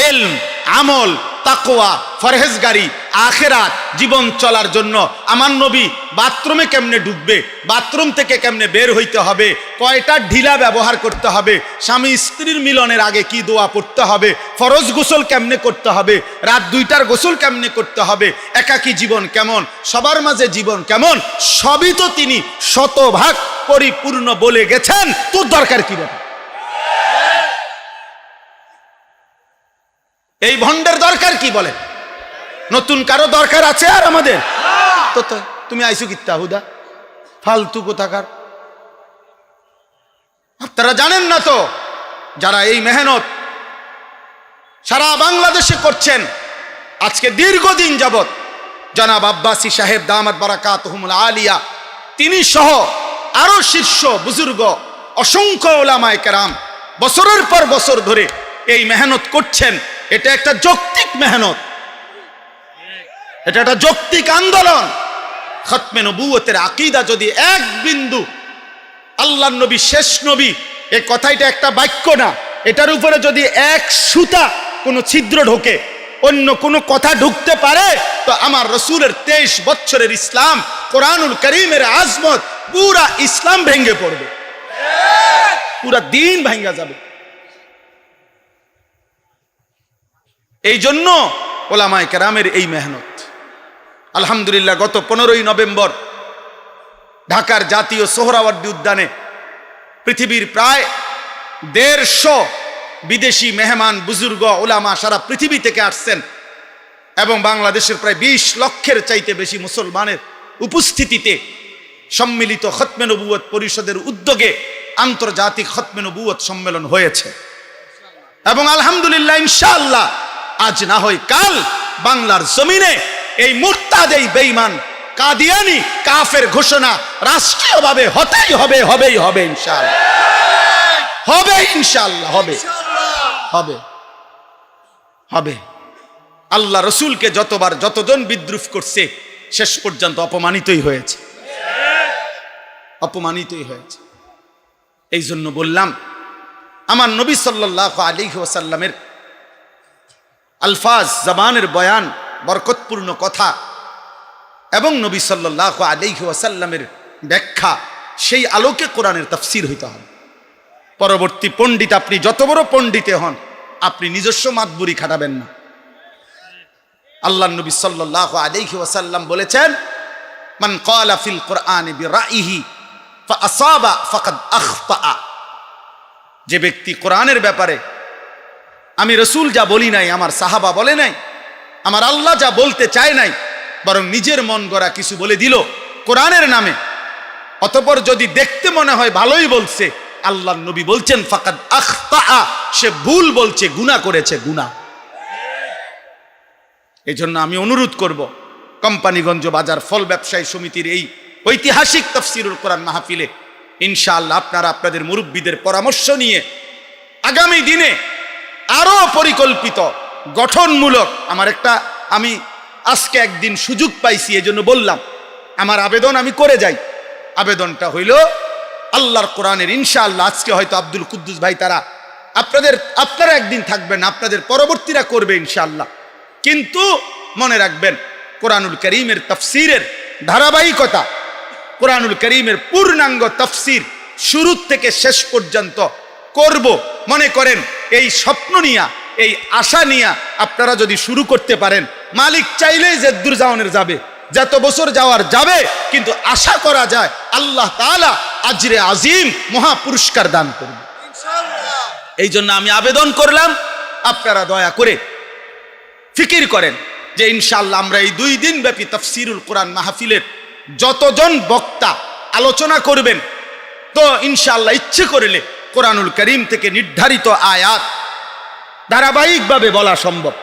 ইলম, আমল, তাকওয়া, ফরহেজগারি, আখিরাত জীবন চলার জন্য আমার নবী বাথরুমে কেমনে ঢুকবে, বাথরুম থেকে কেমনে বের হইতে হবে, কয়টা ঢিলা ব্যবহার করতে হবে, স্বামী স্ত্রীর মিলনের আগে কি দোয়া পড়তে হবে, ফরজ গোসল কেমনে করতে হবে, রাত 2টার গোসল কেমনে করতে হবে, একাকী জীবন কেমন, সবার মাঝে জীবন কেমন, সবই তো তিনি শতভাগ পরিপূর্ণ বলে গেছেন। তোর দরকার কি ব্যাপার? এই ভণ্ডের দরকার কি বলে? নতুন কারো দরকার আছে আর আমাদের? তো তুমি আইসু কিত্তা হুদা ফালতু কোথাকার। আপনারা জানেন না তো, যারা এই মেহনত সারা বাংলাদেশে করছেন আজকে দীর্ঘদিন যাবত, জনাব আব্বাসী সাহেব দামাত বারাকাতুহুমুল আলিয়া, তিনি সহ আরো শীর্ষ বুজুর্গ অসংখ্য উলামায়ে কেরাম বছরের পর বছর ধরে এই মেহনত করছেন। এটা একটা যৌক্তিক মেহনত, এটা একটা যৌক্তিক আন্দোলন। খতমে নবুয়তের আকীদা যদি এক বিন্দু, আল্লাহর নবী শেষ নবী, এই কথাটা একটা বাক্য না, এটার উপরে যদি এক সুতা কোনো ছিদ্র ঢোকে, অন্য কোনো কথা ঢুকতে পারে, তো আমার রসুলের 23 বছরের ইসলাম, কোরআনুল কারীমের আজমত, পুরা ইসলাম ভেঙে পড়বে, পুরা দিন ভেঙে যাবে। এই জন্য ওলামায়ে কেরামের এই মেহনত। আলহামদুলিল্লাহ গত 15ই নভেম্বর ঢাকার জাতীয় সোহরাওয়ার্দী উদ্যানে পৃথিবীর প্রায় 150 বিদেশি মেহমান বুজুর্গ ওলামা সারা পৃথিবী থেকে আসছেন এবং বাংলাদেশের প্রায় 20 লক্ষের চাইতে বেশি মুসলমানের উপস্থিতিতে সম্মিলিত খতমে নবুয়ত পরিষদের উদ্যোগে আন্তর্জাতিক খতমে নবুয়ত সম্মেলন হয়েছে। এবং আলহামদুলিল্লাহ ইনশাআল্লাহ আজ না হয় কাল বাংলার জমিনে এই মুরতাদ, এই বেঈমান কাদিয়ানি কাফের ঘোষণা রাষ্ট্রীয়ভাবে হতেই হবে, হবেই হবে ইনশাআল্লাহ, হবে ইনশাআল্লাহ, হবে হবে হবে। আল্লাহ রসুলকে যতবার যতজন বিদ্রুপ করছে শেষ পর্যন্ত অপমানিতই হয়েছে, অপমানিতই হয়েছে। এই জন্য বললাম, আমার নবী সাল্লাল্লাহু আলাইহি ওয়াসাল্লামের আলফাজ, জবানের বয়ান, বরকতপূর্ণ কথা এবং নবী সাল্লাল্লাহু আলাইহি ওয়াসাল্লামের ব্যাখ্যা, সেই আলোকে কোরআনের তাফসীর হইতে হবে। পরবর্তী পণ্ডিত, আপনি যত বড় পণ্ডিতে হন, আপনি নিজস্ব মাতবুরি খাটাবেন না। আল্লাহর নবী সাল্লাল্লাহু আলাইহি ওয়াসাল্লাম বলেছেন, মান ক্বালা ফিল কুরআনি বিরাইহি ফাআসাবা ফাকাদ আখতা। যে ব্যক্তি কোরআনের ব্যাপারে আমি রসুল যা বলি নাই, আমার সাহাবা বলে নাই, আমার আল্লাহ যা বলতে চায় নাই, বরং নিজের মন গড়া কিছু বলে দিল কোরআনের নামে, অতঃপর যদি দেখতে মনে হয় ভালোই বলছে, আল্লাহর নবী বলছেন ফাকাদ আখতা, সে ভুল বলছে, গুনাহ করেছে, গুনাহ। এই জন্য আমি অনুরোধ করব, কোম্পানিগঞ্জ বাজার ফল ব্যবসায়ী সমিতির এই ঐতিহাসিক তাফসীরুল কোরআন মাহফিলে ইনশাআল্লাহ আপনারা আপনাদের মুরব্বীদের পরামর্শ নিয়ে আগামী দিনে আরো পরিকল্পিত গঠনমূলক, আমি আজকে একদিন সুযোগ পাইছি, এই জন্য বললাম, আমার আবেদন আমি করে যাই। আবেদনটা হইল আল্লাহর কোরআনের, ইনশাআল্লাহ আজকে হয়তো আব্দুল কুদ্দুস ভাই তারা আপনারা একদিন থাকবেন, আপনাদের পরবর্তীরা করবে ইনশাআল্লাহ। কিন্তু মনে রাখবেন, কোরআনুল কারীমের তাফসীরের ধারাবাহিকতা, কোরআনুল কারীমের পূর্ণাঙ্গ তাফসীর শুরু থেকে শেষ পর্যন্ত করব। মনে করেন এই স্বপ্ন নিয়া, এই আশা নিয়া আপনারা যদি শুরু করতে পারেন, মালিক চাইলেই যে দূর যাওয়ানের যাবে, যত বছর যাওয়ার যাবে, কিন্তু আশা করা যায় আল্লাহ তাআলা আজরে আজিম, মহা পুরস্কার দান করবে ইনশাআল্লাহ। এই জন্য আমি আবেদন করলাম, আপনারা দয়া করে ফিকির করেন যে ইনশাআল্লাহ আমরা এই 2 দিন ব্যাপী তাফসীরুল কোরআন মাহফিলের যতজন বক্তা আলোচনা করবেন, তো ইনশাআল্লাহ ইচ্ছে করলে কোরআনুল কারীম থেকে নির্ধারিত আয়াত ধারাবাহিকভাবে বলা সম্ভব।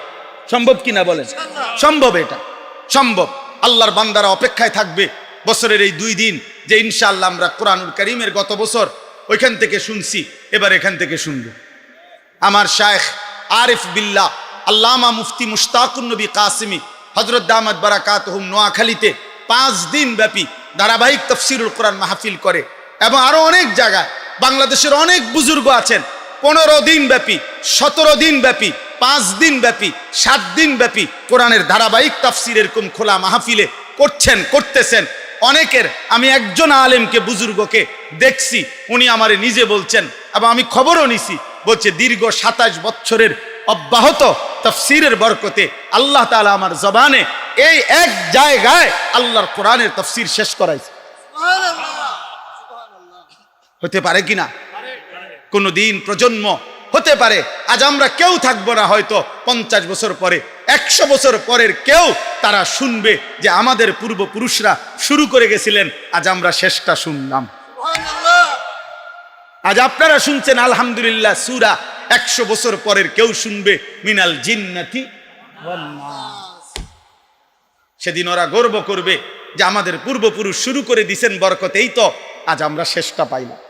সম্ভব কিনা বলেন? সম্ভব, এটা সম্ভব। আল্লাহর বান্দারা অপেক্ষায় থাকবে বছরের এই 2 দিন, যে ইনশাআল্লাহ আমরা কোরআনুল কারীমের গত বছর ওইখান থেকে শুনছি, এবার এখান থেকে শুনব। আমার শায়েখ আরিফ বিল্লাহ আল্লামা মুফতি মুশতাকুন নবী কাসিমি হযরত দামাত বারাকাতুহুম নোয়াখালীতে 5 দিন ব্যাপী ধারাবাহিক তাফসীরুল কোরআন মাহফিল করে, এবং আরো অনেক জায়গায় বাংলাদেশের অনেক বুজুর্গ আছেন 15 দিন ব্যাপী, 17 দিন ব্যাপী, 5 দিন ব্যাপী, 7 দিন ব্যাপী কোরআনের ধারাবাহিক তাফসীর এরকম খোলা মাহফিলে করতেছেন। অনেকের আমি একজন আলেমকে বুজুর্গকে দেখছি, উনি আমারে নিজে বলছেন এবং আমি খবরও নিছি, বলছে দীর্ঘ 27 বছরের অব্যাহত তাফসীরের বরকতে আল্লাহ তাআলা আমার জবানে এই এক জায়গায় আল্লাহর কোরআনের তাফসীর শেষ করাইছে। হতে পারে কিনা? কোনদিন প্রজন্ম হতে পারে আজ আমরা কেউ থাকবো না, হয়তো 50 বছর পরে, 100 বছর পরের কেউ তারা শুনবে যে আমাদের পূর্বপুরুষরা শুরু করে গেছিলেন, আজ আমরা শেষটা শুনলাম। আজ আপনারা শুনছেন আলহামদুলিল্লাহ সূরা, 100 বছর পরের কেউ শুনবে মিনাল জিন্নাতি ওয়ান নাস। সেদিন ওরা গর্ব করবে যে আমাদের পূর্বপুরুষ শুরু করে দিয়েছেন বরকতেই তো আজ আমরা শেষটা পাইলাম।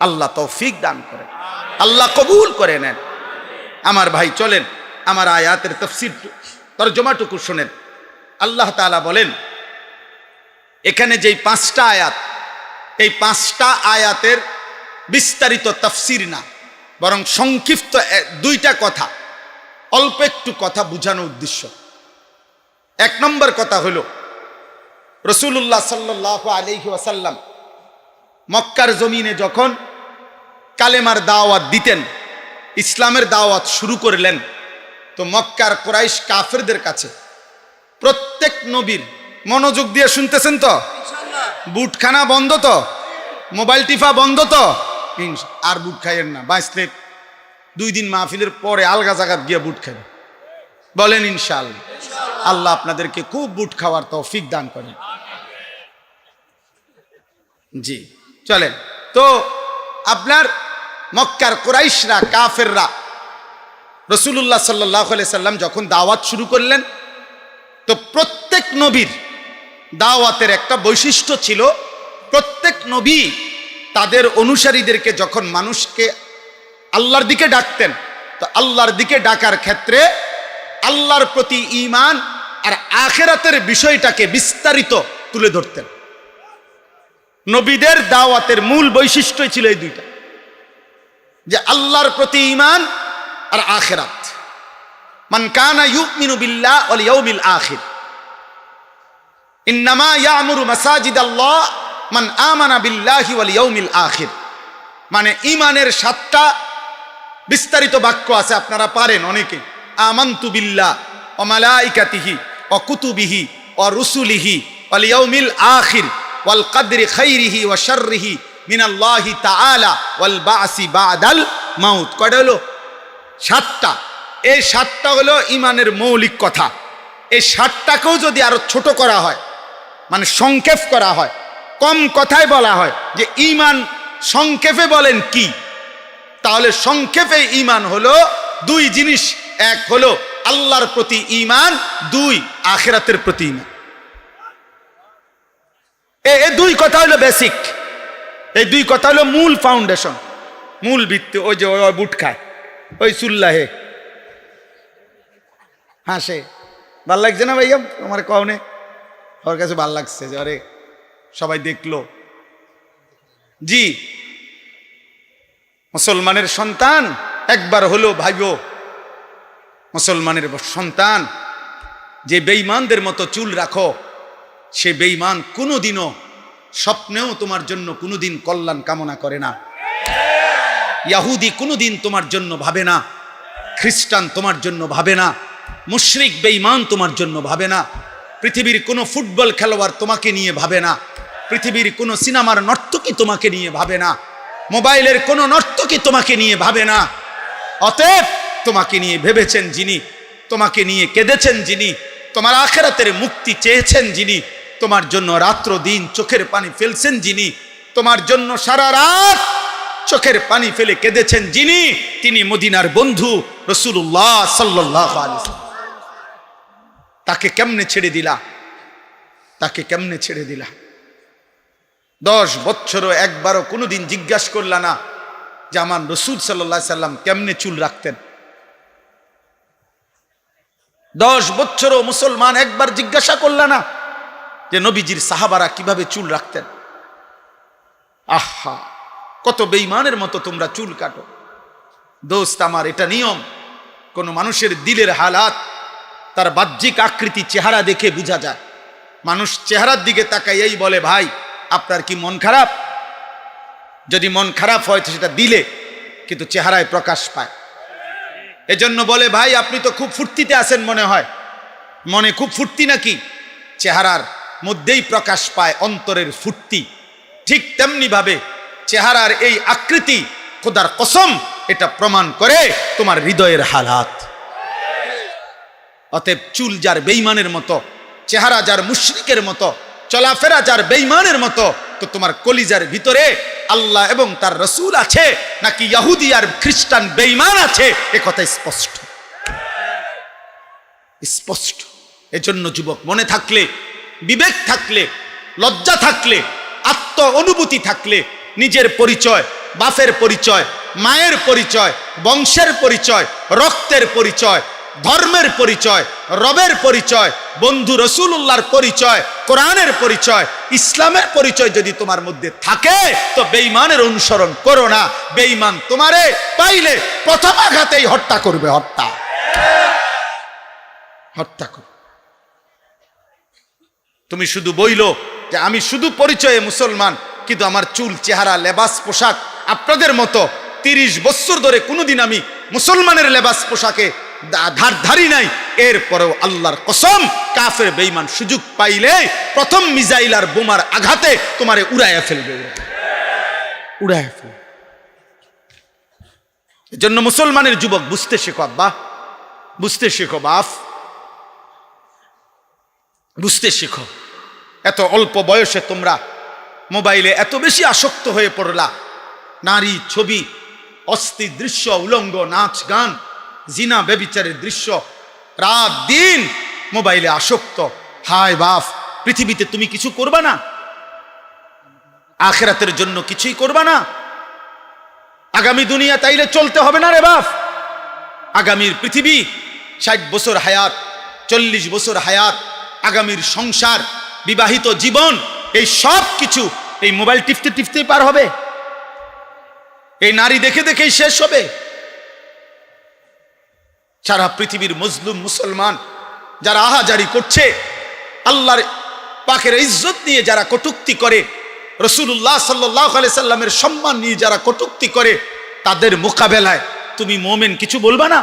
আল্লাহ তৌফিক দান করেন, আল্লাহ কবুল করে নেন। আমার ভাই চলেন আমার আয়াতের তাফসীর তরজমাটুকু শুনেন। আল্লাহ তাআলা বলেন এখানে যেই 5টা আয়াত, এই 5টা আয়াতের বিস্তারিত তাফসীর না, বরং সংক্ষিপ্ত 2টা কথা, অল্প একটু কথা বোঝানোর উদ্দেশ্য। 1 নম্বর কথা হলো রাসূলুল্লাহ সাল্লাল্লাহু আলাইহি ওয়াসাল্লাম মক্কার জমিনে যখন কালেমার দাওয়াত দিতেন, ইসলামের দাওয়াত শুরু করলেন, তো মক্কার কুরাইশ কাফেরদের কাছে প্রত্যেক নবীর, মনোযোগ দিয়ে শুনতেছেন তো? বুটখানা বন্ধ তো? মোবাইল টিফা বন্ধ তো? আর বুট খাইয়েন না, বাঁচলে 2 দিন মাহফিলের পরে আলগা জায়গা গিয়ে বুট খাবেন, বলেন ইনশাআল্লাহ। আল্লাহ আপনাদেরকে খুব বুট খাওয়ার তৌফিক দান করেন। জি চলেন। তো আপনার মক্কার কুরাইশরা, কাফেররা রাসূলুল্লাহ সাল্লাল্লাহু আলাইহি সাল্লাম যখন দাওয়াত শুরু করলেন, তো প্রত্যেক নবীর দাওয়াতের একটা বৈশিষ্ট্য ছিল, প্রত্যেক নবী তাদের অনুসারীদেরকে যখন মানুষকে আল্লাহর দিকে ডাকতেন, তো আল্লাহর দিকে ডাকার ক্ষেত্রে আল্লাহর প্রতি ঈমান আর আখিরাতের বিষয়টাকে বিস্তারিত তুলে ধরতেন। নবীদের দাওয়াতের মূল বৈশিষ্ট্যই ছিল এই 2টা, যে আল্লাহর প্রতি ঈমান আর আখিরাত। মান কানা ইউমিনু বিল্লাহ ওয়াল ইয়াউমিল আখির ইন্নামা ইয়ামুরু মাসাজিদাল্লাহ মান আমানা বিল্লাহি ওয়াল ইয়াউমিল আখির। মানে ঈমানের 7টা বিস্তারিত বাক্য আছে, আপনারা পারেন অনেকে। আমানতু বিল্লাহ ওয়া মালাইকাতিহি ওয়া কুতুবিহি ওয়া রুসুলিহি ওয়াল ইয়াউমিল আখির ওয়াল কদরি খাইরিহি ওয়া শাররিহি মিনাল্লাহি তাআলা ওয়াল বাসি বাদাল মাউত। কয়টা হলো? 7টা। এই 7টা হলো ঈমানের মৌলিক কথা। এই 7টাকেও যদি আরো ছোট করা হয়, মানে সংক্ষেপ করা হয়, কম কথায় বলা হয় যে ঈমান সংক্ষেপে বলেন কি, তাহলে সংক্ষেপে ঈমান হলো 2 জিনিস। 1 হলো আল্লাহর প্রতি ঈমান, 2 আখিরাতের প্রতি ঈমান। এই 2 কথা হলো বেসিক, এই 2 কথা হলো মূল ফাউন্ডেশন, মূল ভিত্তি। ওই যে ওই বুট খায়, ওই চুল্লাহে হাসে, ভাল লাগছে না ভাইয়া আমার কওনে? ওর কাছে ভাল লাগছে যে আরে সবাই দেখলো। জি, মুসলমানের সন্তান একবার হলো ভাইবো, মুসলমানের সন্তান যে বেঈমানদের মতো চুল রাখো, সে বেঈমান কোনোদিনও স্বপ্নেও তোমার জন্য কোনোদিন কল্যাণ কামনা করে না। ইহুদি কোনোদিন তোমার জন্য ভাবে না, খ্রিস্টান তোমার জন্য ভাবে না, মুশরিক বেঈমান তোমার জন্য ভাবে না, পৃথিবীর কোনো ফুটবল খেলোয়াড় তোমাকে নিয়ে ভাবে না, পৃথিবীর কোনো সিনেমার নর্তকী তোমাকে নিয়ে ভাবে না, মোবাইলের কোনো নর্তকী তোমাকে নিয়ে ভাবে না। অতএব তোমাকে নিয়ে ভেবেছেন যিনি, তোমাকে নিয়ে কেঁদেছেন যিনি, তোমার আখিরাতের মুক্তি চেয়েছেন যিনি, তোমার জন্য রাত্র দিন চোখের পানি ফেলছেন যিনি, তোমার জন্য সারা রাত চোখের পানি ফেলে কেঁদেছেন যিনি, তিনি মদিনার বন্ধু রাসূলুল্লাহ সাল্লাল্লাহু আলাইহি ওয়াসাল্লাম। তাকে কেমনে ছেড়ে দিলা? তাকে কেমনে ছেড়ে দিলা? 10 বছরও একবারও কোনোদিন জিজ্ঞাসা করলা না যে আমার রাসূল সাল্লাল্লাহু আলাইহি ওয়াসাল্লাম কেমনে চুল রাখতেন? 10 বছরও মুসলমান একবার জিজ্ঞাসা করলা না যে নবীজির সাহাবারা কিভাবে চুল রাখতেন? আহা, কত বেঈমানের মতো তোমরা চুল কাটো। দোস্ত আমার, এটা নিয়ম। কোন মানুষের দিলের হালাত তার বাহ্যিক আকৃতি, চেহারা দেখে বোঝা যায়। মানুষ চেহারার দিকে তাকাইয়াই বলে, ভাই আপনার কি মন খারাপ? যদি মন খারাপ হয় তো সেটা দিলে, কিন্তু চেহারায় প্রকাশ পায়। এজন্য বলে, ভাই আপনি তো খুব ফুর্তিতে আছেন মনে হয়। মনে খুব ফুর্তি নাকি? চেহারার মধ্যেই প্রকাশ পায় অন্তরের ফুর্তি। ঠিক তেমনি ভাবে চেহারার এই আকৃতি, খোদার কসম, এটা প্রমাণ করে তোমার হৃদয়ের হালাত। অতএব চুল যার বেঈমানের মতো, চেহারা যার মুশরিকের মতো, চলাফেরা যার বেঈমানের মতো, তো তোমার কলিজার ভিতরে আল্লাহ এবং তার রসুল আছে নাকি ইহুদি আর খ্রিস্টান বেঈমান আছে, এ কথা স্পষ্ট স্পষ্ট। এজন্য যুবক, মনে থাকলে, বিবেক থাকলে, লজ্জা থাকলে, আত্ম অনুভূতি থাকলে, নিজের পরিচয়, বাপের পরিচয়, মায়ের পরিচয়, বংশের পরিচয়, রক্তের পরিচয়, ধর্মের পরিচয়, রবের পরিচয়, বন্ধু রসুলুল্লাহর পরিচয়, কোরআনের পরিচয়, ইসলামের পরিচয় যদি তোমার মধ্যে থাকে, তো বেঈমানের অনুসরণ করো না। বেঈমান তোমারে পাইলে প্রথম আঘাতেই হত্যা করবে। হত্যা করবে। তুমি শুধু বইলো যে আমি শুধু পরিচয়ে মুসলমান, কিন্তু আমার চুল, চেহারা, লেবাস, পোশাক আপনাদের মতো 30 বছর ধরে কোনোদিন আমি মুসলমানের লেবাস পোশাকে ধারি নাই। এরপরেও আল্লাহর কসম, কাফের বেঈমান সুযোগ পাইলে প্রথম মিসাইল আর বোমার আঘাতে তোমারে উড়াইয়া ফেলবে। এজন্য মুসলমানের যুবক, বুঝতে শেখো আব্বা, বুঝতে শেখো বাপ, বুঝতে শেখো। এত অল্প বয়সে তোমরা মোবাইলে এত বেশি আসক্ত হয়ে পড়লা। নারী, ছবি, অস্থির দৃশ্য, উলঙ্গ নাচ গান, জিনা ব্যভিচারের দৃশ্য, রাত দিন মোবাইলে আসক্ত। হায় বাপ, পৃথিবীতে তুমি কিছু করবা না? আখিরাতের জন্য কিছুই করবা না? আগামী দুনিয়া তাইলে চলতে হবে না রে বাপ। আগামীর পৃথিবী, 60 বছর হায়াত, 40 বছর হায়াত, আগামীর সংসার, বিবাহিত জীবন, এই সব কিছু এই মোবাইল টিপতে টিপতেই পার হবে। এই নারী দেখে দেখেই শেষ হবে। সারা পৃথিবীর মজলুম মুসলমান যারা আহাজারি করছে, আল্লাহর পাকের ইজ্জত নিয়ে যারা কটূক্তি করে, রাসূলুল্লাহ সাল্লাল্লাহু আলাইহি সাল্লামের সম্মান নিয়ে যারা কটূক্তি করে, তাদের মোকাবেলায় তুমি মুমিন কিছু বলবা না?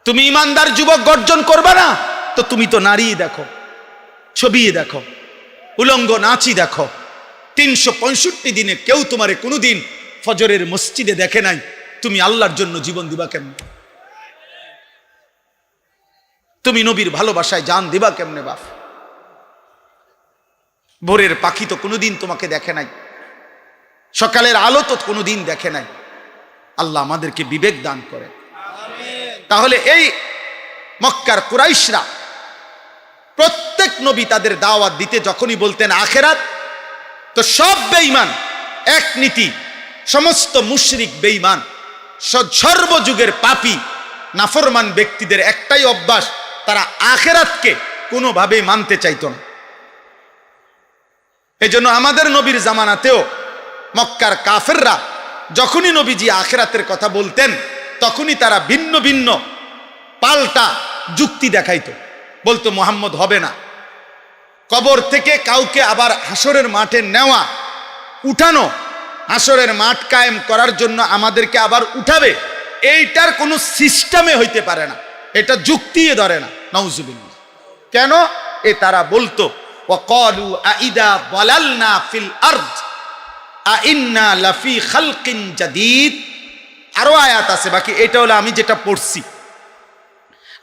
তুমি ইমানদার যুবক গর্জন করবা না? তো তুমি তো নারী দেখো, ছবি দেখো, উলঙ্গ নাচি দেখো। 365 দিনে কেউ তোমারে কোনোদিন ফজরের মসজিদে দেখে নাই। তুমি আল্লাহর জন্য জীবন দিবা কেমনে? তুমি নবীর ভালোবাসায় জান দিবা কেমনে বাপ? ভোরের পাখি তো কোনোদিন তোমাকে দেখে নাই, সকালের আলো তো কোনোদিন দেখে নাই। আল্লাহ আমাদেরকে বিবেক দান করে। তাহলে এই মক্কার কুরাইশরা প্রত্যেক নবী তাদের দাওয়াত দিতে যখনই বলতেন আখিরাত, তো সব বেঈমান এক নীতি, সমস্ত মুশরিক বেঈমান, সর্বযুগের পাপী নাফরমান ব্যক্তিদের একটাই অভ্যাস, তারা আখিরাতকে কোনোভাবেই মানতে চাইতো না। এজন্য আমাদের নবীর জামানাতেও মক্কার কাফেররা যখনই নবীজি আখিরাতের কথা বলতেন, তখনই তারা ভিন্ন ভিন্ন পাল্টা যুক্তি দেখাইতো। বলতো মুহাম্মদ হবে না, কবর থেকে কাউকে আবার হাসরের মাঠে নেওয়া, উঠানো, হাসরের মাঠ কায়েম করার জন্য আমাদেরকে আবার উঠাবে, এইটার কোনো সিস্টেমে হইতে পারে না, এটা যুক্তিয়ে ধরে না। নাউজুবিল্লাহ। কেন? তারা বলতো ওয়াকালু আইদা বালালনা ফিল আরদ আইন্না লাফি খালকিন জাদীদ। আরো আয়াত আছে বাকি, এটা হলো আমি যেটা পড়ছি।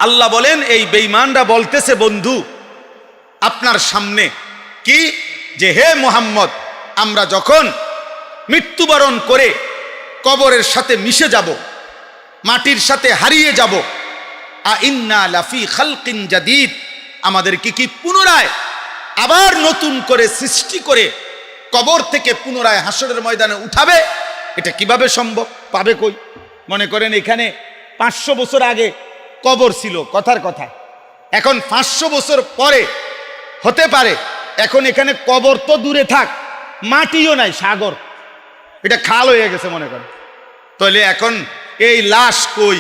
আল্লাহ বলেন, এই বেঈমানরা বলতেছে বন্ধু আপনার সামনে কি, যে হে মুহাম্মদ, আমরা যখন মৃত্যুবরণ করে কবরের সাথে মিশে যাব, মাটির সাথে হারিয়ে যাব, আইন্না লাফি খালকিন জাদীদ, আমাদেরকে কি পুনরায় আবার নতুন করে সৃষ্টি করে কবর থেকে পুনরায় হাসরের ময়দানে উঠাবে? এটা কিভাবে সম্ভব? পাবে কই? মনে করেন এখানে 500 বছর আগে কবর ছিল, কথার কথা। এখন 500 বছর পরে হতে পারে এখন এখানে কবর তো দূরে থাক, মাটিও নাই, সাগর, এটা খাল হয়ে গেছে মনে করেন। তাহলে এখন এই লাশ কই,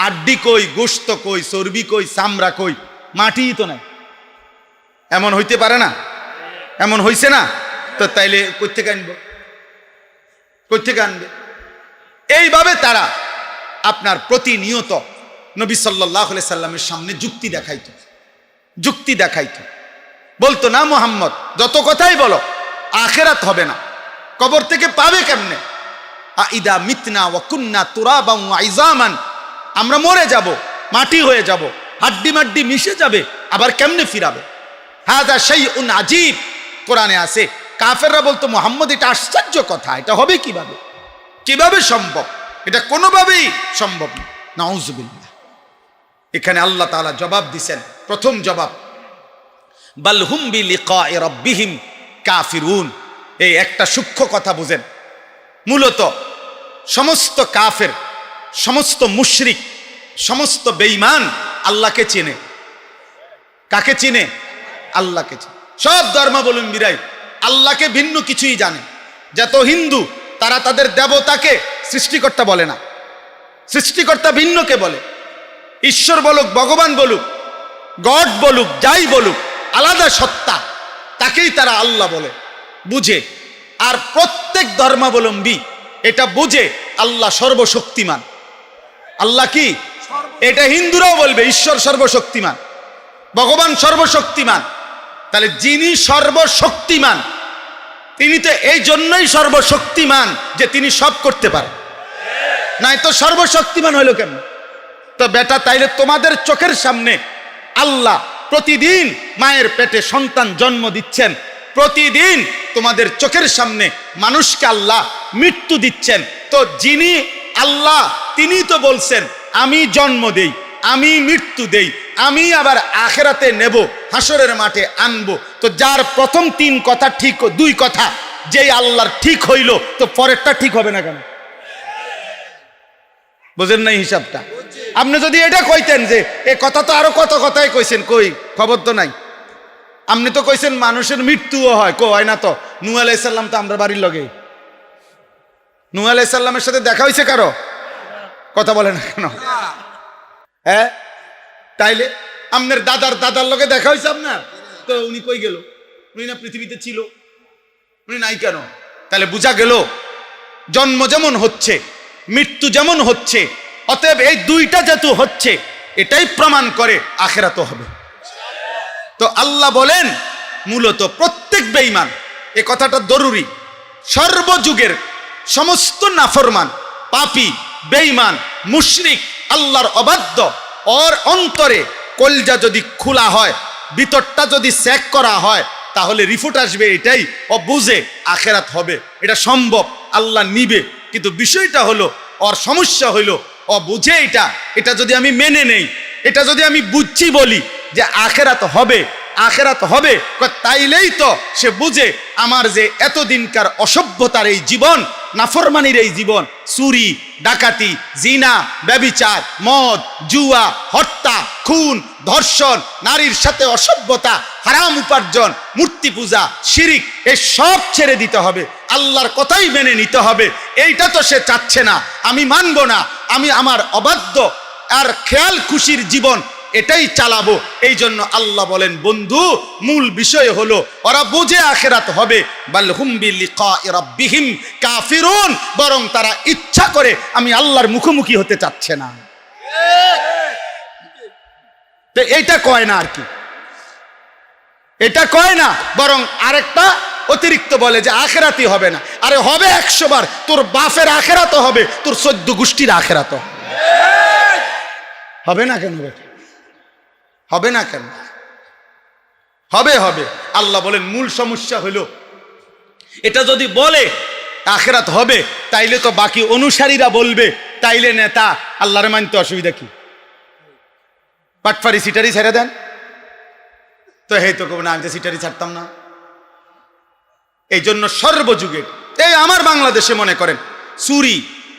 আড্ডি কই, গোশত কই, চর্বি কই, চামড়া কই, মাটিই তো নাই। এমন হইতে পারে না? এমন হইছে না? তো তাইলে কোত্থেকে আনবো, কোত্থেকে আনবে? এইভাবে তারা আপনার প্রতিনিয়ত নবী সাল্লাল্লাহু আলাইহি সাল্লামের সামনে যুক্তি দেখাইতো, বলতো না মুহাম্মদ যত কথাই বলো আখিরাত হবে না, কবর থেকে পাবে কেমনে? আইদা মিতনা ওয়া কুন্না তুরাবান ওয়া ইজামান, আমরা মরে যাব, মাটি হয়ে যাব, হাড্ডি মাড্ডি মিশে যাবে, আবার কেমনে ফিরাবে? হাযা শাইউন আজীব, কোরআনে আছে। কাফেররা বলতো মুহাম্মদ এটা আশ্চর্য কথা, এটা হবে কিভাবে, কিভাবে সম্ভব? এটা কোনোভাবেই সম্ভব না। নাউযুবিল্লাহ। এখানে আল্লাহ তাআলা জবাব দিছেন, প্রথম জবাব, বাল হুম বিলিকাই রাব্বিহিম কাফিরুন। এই একটা সূক্ষ্ম কথা বুঝেন, মূলত সমস্ত কাফের, সমস্ত মুশরিক, সমস্ত বেঈমান আল্লাহকে চেনে। কাকে চিনে? আল্লাহকে চিনে। সব ধর্মাবলম্বীরাই আল্লাহকে ভিন্ন কিছুই জানে। যত হিন্দু তারা তাদের দেবতাকে সৃষ্টিকর্তা বলে না, সৃষ্টিকর্তা ভিন্নকে বলে। ঈশ্বর বলুক, ভগবান বলুক, গড বলুক, যাই বলুক, আলাদা সত্তা, তাকেই তারা আল্লাহ বলে, বুঝে। আর প্রত্যেক ধর্মাবলম্বী এটা বুঝে আল্লাহ সর্বশক্তিমান। আল্লাহ কি? এটা হিন্দুরাও বলবে ঈশ্বর সর্বশক্তিমান, ভগবান সর্বশক্তিমান। তাহলে যিনি সর্বশক্তিমান তিনি তো এই জন্যই সর্বশক্তিমান যে তিনি সব করতে পারেন, নাই তো সর্বশক্তিমান হইল কেন? তো বেটা, তাইলে তোমাদের চোখের সামনে আল্লাহ প্রতিদিন মায়ের পেটে সন্তান জন্ম দিচ্ছেন, প্রতিদিন তোমাদের চোখের সামনে মানুষকে আল্লাহ মৃত্যু দিচ্ছেন। তো যিনি আল্লাহ তিনি তো বলছেন আমি জন্ম দেই, আমি মৃত্যু দেই, আমি আবার আখিরাতে নেব, হাসরের মাঠে আনবো। তো যার প্রথম 3 কথা ঠিক, 2 কথা যেই আল্লাহর ঠিক হইল, তো পরেরটা ঠিক হবে না কেন? বুঝেন নাই হিসাবটা? আপনি যদি এটা কইতেন যে এ কথা তো আরো কত কথাই কইছেন, কই খবর তো নাই। আপনি তো কইছেন মানুষের মৃত্যুও হয়, হয় না তো? নূহ আলাইহিস সালাম তো আমরা বাড়ির লগে, নূহ আলাইহিস সালামের সাথে দেখা হয়েছে কারো? কথা বলে না কেন? হ্যাঁ, তাইলে আপনার দাদার লগে দেখা হয়েছে আপনার? তো উনি কই গেল? উনি না পৃথিবীতে ছিল, উনি নাই কেন? তাহলে বোঝা গেল জন্ম যেমন হচ্ছে, মৃত্যু যেমন হচ্ছে, অতএব এই 2টা যেহেতু হচ্ছে, এটাই প্রমাণ করে আখিরাতও হবে। তো আল্লাহ বলেন মূলত প্রত্যেক বেঈমান, এ কথাটা জরুরি, সর্বযুগের সমস্ত নাফরমান, পাপী, বেঈমান, মুশরিক, আল্লাহর অবাধ্য, ওর অন্তরে কলজা যদি খোলা হয়, ভিতরটা যদি চেক করা হয়, তাহলে রিপোর্ট আসবে এটাই, ও বুঝে আখিরাত হবে, এটা সম্ভব, আল্লাহ নিবে। কিন্তু বিষয়টা হলো, ওর সমস্যা হইল ও বুঝে এটা যদি আমি মেনে নেই, এটা যদি আমি বুঝছি বলি যে আখিরাত হবে, আখিরাত হবে, তাইলেই তো সে বুঝে আমার যে এতদিনকার অসভ্যতার এই জীবন, নাফরমানির এই জীবন, চুরি, ডাকাতি, জিনা, ব্যভিচার, মদ, জুয়া, হত্যা, খুন, ধর্ষণ, নারীর সাথে অসভ্যতা, হারাম উপার্জন, মূর্তি পূজা, শিরিক, এই সব ছেড়ে দিতে হবে, আল্লাহর কথাই মেনে নিতে হবে। এইটা তো সে চাচ্ছে না, আমি মানব না, আমি আমার অবাধ্য আর খেয়াল খুশির জীবন এটাই চালাবো। এই জন্য আল্লাহ বলেন বন্ধু, মূল বিষয় হলো ওরা বুঝে আখিরাত হবে, বাল হুম বিলিকাই রাব্বিহিম কাফিরুন, বরং তারা ইচ্ছা করে আমি আল্লাহর মুখোমুখি হতে চাচ্ছে না। তো এইটা কয় না, আর কি এটা কয় না, বরং আরেকটা অতিরিক্ত বলে যে আখিরাতই হবে না। আরে হবে 100 বার, তোর বাপের আখিরাতও হবে, তোর 14 গোষ্ঠীর আখিরাতও হবে না কেন? হবে না কেন? হবে হবে। আল্লাহ বলেন মূল সমস্যা হলো এটা যদি বলে আখিরাত হবে, তাইলে তো বাকি অনুসারীরা বলবে, তাইলে নেতা আল্লাহর মানতে অসুবিধা কি? পাটফারি সিটারি ছেড়ে দেন তো, হে তো না আমি সিটারি ছাড়তাম না। এই জন্য সর্বযুগের, এই আমার বাংলাদেশে মনে করেন চুরি,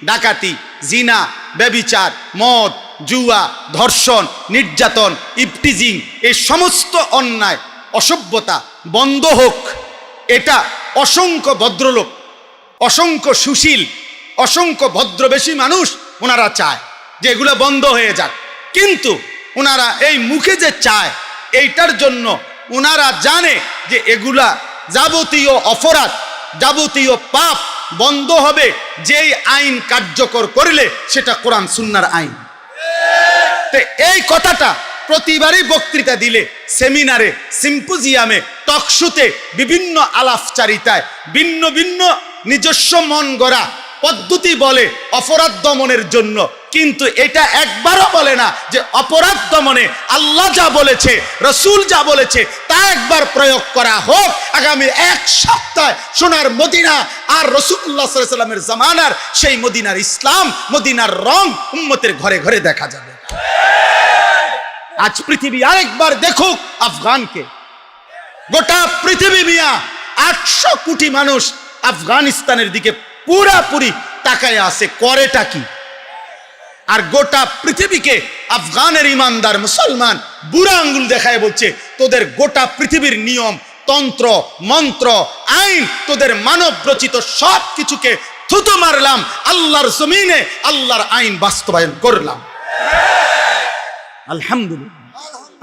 ডাকাতি, জিনা, ব্যভিচার, মদ, জুয়া, ধর্ষণ, নির্যাতন, ইফটিজিং, এই সমস্ত অন্যায় অসভ্যতা বন্ধ হোক। এটা অসংখ্য ভদ্রলোক, অসংখ্য সুশীল, অসংখ্য ভদ্রবেশী মানুষ ওনারা চায় যে এগুলো বন্ধ হয়ে যাক। কিন্তু ওনারা এই মুখে যে চায়, এইটার জন্য ওনারা জানে যে এগুলা যাবতীয় অপরাধ, যাবতীয় পাপ বন্ধ হবে যেই আইন কার্যকর করলে সেটা কোরআন সুন্নাহর আইন। তো এই কথাটা প্রতিবারই বক্তৃতা দিলে, সেমিনারে, সিম্পোজিয়ামে, টকশোতে, বিভিন্ন আলাপচারিতায় ভিন্ন ভিন্ন নিজস্ব মন গড়া পদ্ধতি বলে অপরাধ দমনের জন্য, কিন্তু এটা একবারও বলে না যে অপরাধ দমনে আল্লাহ যা বলেছে, রসুল যা বলেছে তা একবার প্রয়োগ করা হোক। আগামী এক সপ্তাহ সোনার মদিনা আর রাসূলুল্লাহ সাল্লাল্লাহু আলাইহি ওয়াসাল্লামের জামানার সেই মদিনার ইসলাম, মদিনার রং উম্মতের ঘরে ঘরে দেখা যাবে। আজ পৃথিবী আরেকবার দেখুক আফগানকে। গোটা পৃথিবী মিয়া 800 কোটি মানুষ আফগানিস্তানের দিকে পুরাপুরি তাকায় আছে, করেটা কি? আর গোটা পৃথিবীকে আফগানের ইমানদার মুসলমান বুড়া আঙ্গুল দেখায় বলছে তোদের গোটা পৃথিবীর নিয়ম, তন্ত্র, মন্ত্র, আইন, তোদের মানব রচিত সব কিছুকে থুতু মারলাম, আল্লাহর জমিনে আল্লাহর আইন বাস্তবায়ন করলাম। আলহামদুলিল্লাহ,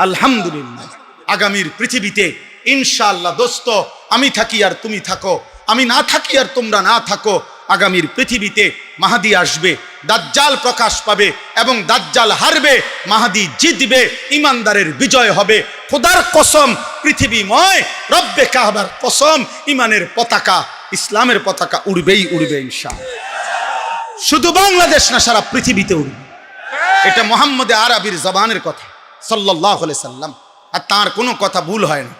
আলহামদুলিল্লাহ। আগামীর পৃথিবীতে ইনশাআল্লাহ দোস্ত, আমি থাকি আর তুমি থাকো, আমি না থাকি আর তোমরা না থাকো, আগামীর পৃথিবীতে মাহাদি আসবে, দাজ্জাল প্রকাশ পাবে এবং দাজ্জাল হারবে, মাহাদি জিতবে, ইমানদারের বিজয় হবে। খোদার কসম, পৃথিবীময় রব্বে কাবার কসম, ইমানের পতাকা, ইসলামের পতাকা উড়বেই উড়বে ইনশাআল্লাহ। শুধু বাংলাদেশ না, সারা পৃথিবীতে উড়বে। এটা মুহাম্মদে আরবির জবানের কথা সাল্লাল্লাহু আলাইহি সাল্লাম, আর তার কোনো কথা ভুল হয় না।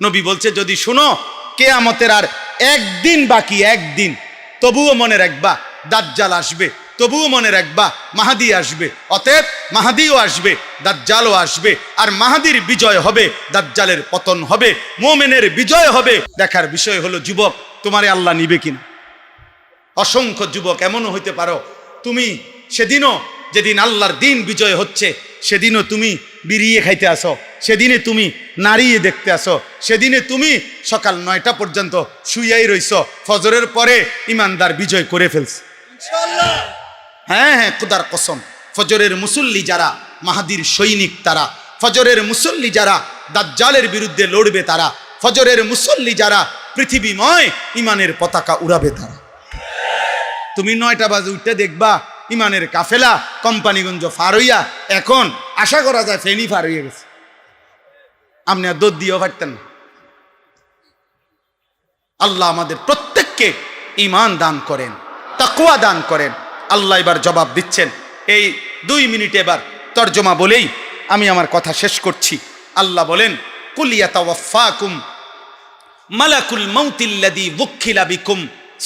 নবী বলছে যদি শুনো কিয়ামতের আর একদিন বাকি, একদিন, তবুও মনে রাখবা দাজ্জাল আসবে, তবুও মনে রাখবা মাহাদি আসবে। অতএব মাহাদিও আসবে, দাজ্জালও আসবে, আর মাহাদির বিজয় হবে, দাজ্জালের পতন হবে, মুমিনের বিজয় হবে। দেখার বিষয় হলো যুবক, তোমারে আল্লাহ নিবে কিনা। অসংখ্য যুবক এমনও হইতে পারো তুমি সেদিনও, যেদিন আল্লাহর দিন বিজয় হচ্ছে, সেদিনও তুমি বিড়িয়ে খাইতে আসো, সেদিনে তুমি নাড়িয়ে দেখতে আসো, সেদিনে তুমি সকাল 9টা পর্যন্ত শুইয়াই রইছ, ফজরের পরে ইমানদার বিজয় করে ফেলছে ইনশাআল্লাহ। হ্যাঁ হ্যাঁ, খোদার কসম, ফজরের মুসল্লি যারা মাহাদির সৈনিক তারা, ফজরের মুসল্লি যারা দাজ্জালের বিরুদ্ধে লড়বে তারা, ফজরের মুসল্লি যারা পৃথিবীময় ইমানের পতাকা উড়াবে তারা। তুমি 9টা বাজে উঠতে দেখবা ইমানের কাফেলা কোম্পানিগঞ্জ ফার হইয়া, এখন আশা করা যায় ফেনী ফার হইয়া গেছে। আপনি আর দৌড় দিয়েও পারতেন না। আল্লাহ আমাদের প্রত্যেককে ঈমান দান করেন, তাকওয়া দান করেন। আল্লাহ এবার জবাব দিচ্ছেন। এই 2 মিনিট এবার তর্জমা বলেই আমি আমার কথা শেষ করছি। আল্লাহ বলেন, কুল ইয়াতাওয়াফাকুম মালাকুল মাউতিল্লাযী ওয়াক্কিলা বিকুম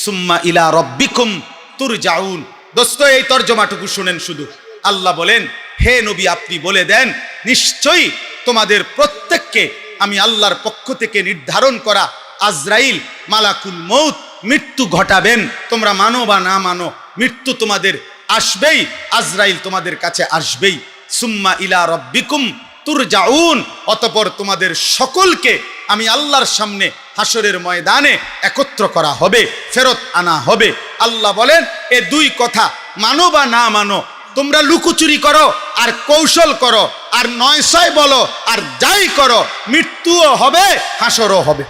সুম্মা ইলা রাব্বিকুম তুরজাউন। দোস্ত, এই তর্জমাটুকু শুনেন শুধু। আল্লাহ বলেন, হে নবী আপনি বলে দেন, নিশ্চয়ই তোমাদের প্রত্যেককে আমি আল্লাহর পক্ষ থেকে নির্ধারণ করা আজরাইল মালাকুল মউত মৃত্যু ঘটাবেন। তোমরা মানো বা না মানো, মৃত্যু তোমাদের আসবেই, আজরাইল তোমাদের কাছে আসবেই। সুম্মা ইলা রাব্বিকুম তুরজাউন, অতঃপর তোমাদের সকলকে আমি আল্লাহর সামনে হাসরের ময়দানে একত্র করা হবে, ফেরত আনা হবে। আল্লাহ বলেন, এ 2 কথা মানো বা না মানো, তোমরা লুকোচুরি করো আর কৌশল করো আর 900 বলো আর যাই করো, মৃত্যুও হবে, হাসরও হবে।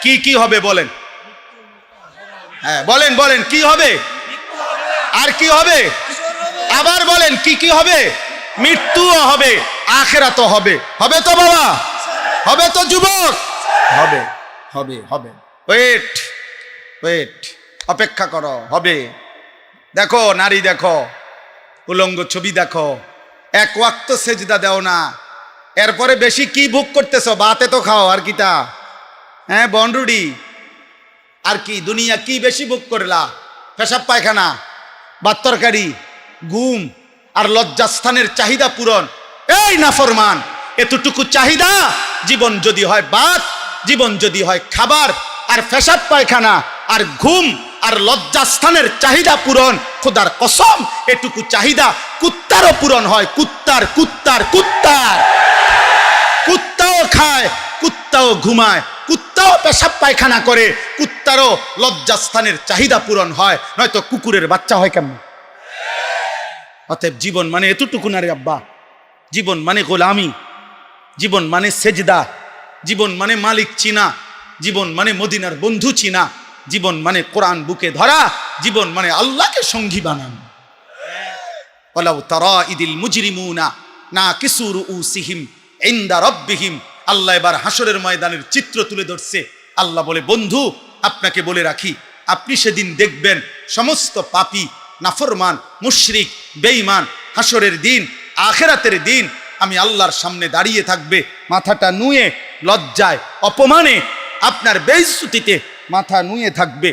কি কি হবে বলেন? হ্যাঁ বলেন, বলেন কি হবে? আর কি হবে? আবার বলেন কি কি হবে? মৃত্যুও হবে, আখিরাতও হবে। হবে তো বাবা? হবে তো যুবক? হবে, হবে, হবে। ওয়েট, ওয়েট, অপেক্ষা করো, হবে। দেখো নারী, দেখো উলঙ্গ ছবি, দেখো, এক ওয়াক্ত সেজদা দেও না, এরপরে বেশি কি ভোগ করতেছো? বাতে তো খাও, আর কিটা? হ্যাঁ বনরুডি, আর কি দুনিয়া কি বেশি ভোগ করলা? পেশাব পায়খানা, ভাত তরকারি, ঘুম আর লজ্জাস্থানের চাহিদা পূরণ। এই নাফরমান, এতটুকু চাহিদা, জীবন যদি হয় ভাত, জীবন যদি হয় খাবার আর পেশাব পায়খানা আর ঘুম আর লজ্জাস্থানের চাহিদা পূরণ, খোদার কসম এটুকু চাহিদা কুত্তারও পূরণ হয়, কুত্তার কুত্তার কুত্তার কুত্তাও খায়, কুত্তাও ঘুমায়, কুত্তাও পেশাব পায়খানা করে, কুত্তারও লজ্জাস্থানের চাহিদা পূরণ হয়, নয়তো কুকুরের বাচ্চা হয় কেমন? অতএব জীবন মানে এতটুকু না রে আব্বা। জীবন মানে গোলামি, জীবন মানে সেজদা, জীবন মানে মালিক চিনা, জীবন মানে মদিনার বন্ধু চিনা, জীবন মানে কোরআন বুকে ধরা, জীবন মানে আল্লাহকে সঙ্গী বানানো। ওয়ালাউ তারা ইদিল মুজরিমুনা নাকিসু রুউসিহিম ইনদা রাব্বিহিম। আল্লাহ এবার হাসরের ময়দানের চিত্র তুলে ধরছে। আল্লাহ বলে, বন্ধু আপনাকে বলে রাখি, আপনি সেদিন দেখবেন সমস্ত পাপী, নাফরমান, মুশরিক, বেঈমান হাসরের দিন, আখিরাতের দিন আমি আল্লাহর সামনে দাঁড়িয়ে থাকবে, মাথাটা নুয়ে, লজ্জায় অপমানে আপনার বেইজ্জতিতে মাথা নুয়ে থাকবে।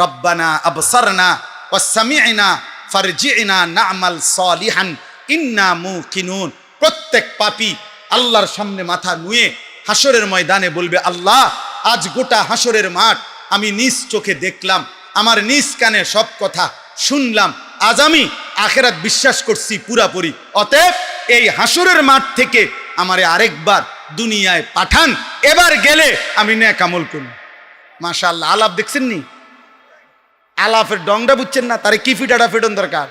রব্বানা আবসারনা ওয়া সামি'না ফারজি'না না'মাল সালিহান ইন্না মুকিনুন। প্রত্যেক পাপী আল্লাহর সামনে মাথা নুয়ে হাসরের ময়দানে বলবে, আল্লাহ আজ গোটা হাসরের মাঠ আমি নিজ চোখে দেখলাম, আমার নিজ কানে সব কথা শুনলাম, আজ আমি আখিরাত বিশ্বাস করছি পুরাপুরি। অতএব এই হাসরের মাঠ থেকে আমারে আরেকবার দুনিয়ায় পাঠান, এবার গেলে আমি নেক আমল করব। মাশাআল্লাহ, আলাপ দেখছেন নি? আলাপের ডংটা বুঝছেন না? তারে কি ফিটাটা ফিটন দরকার,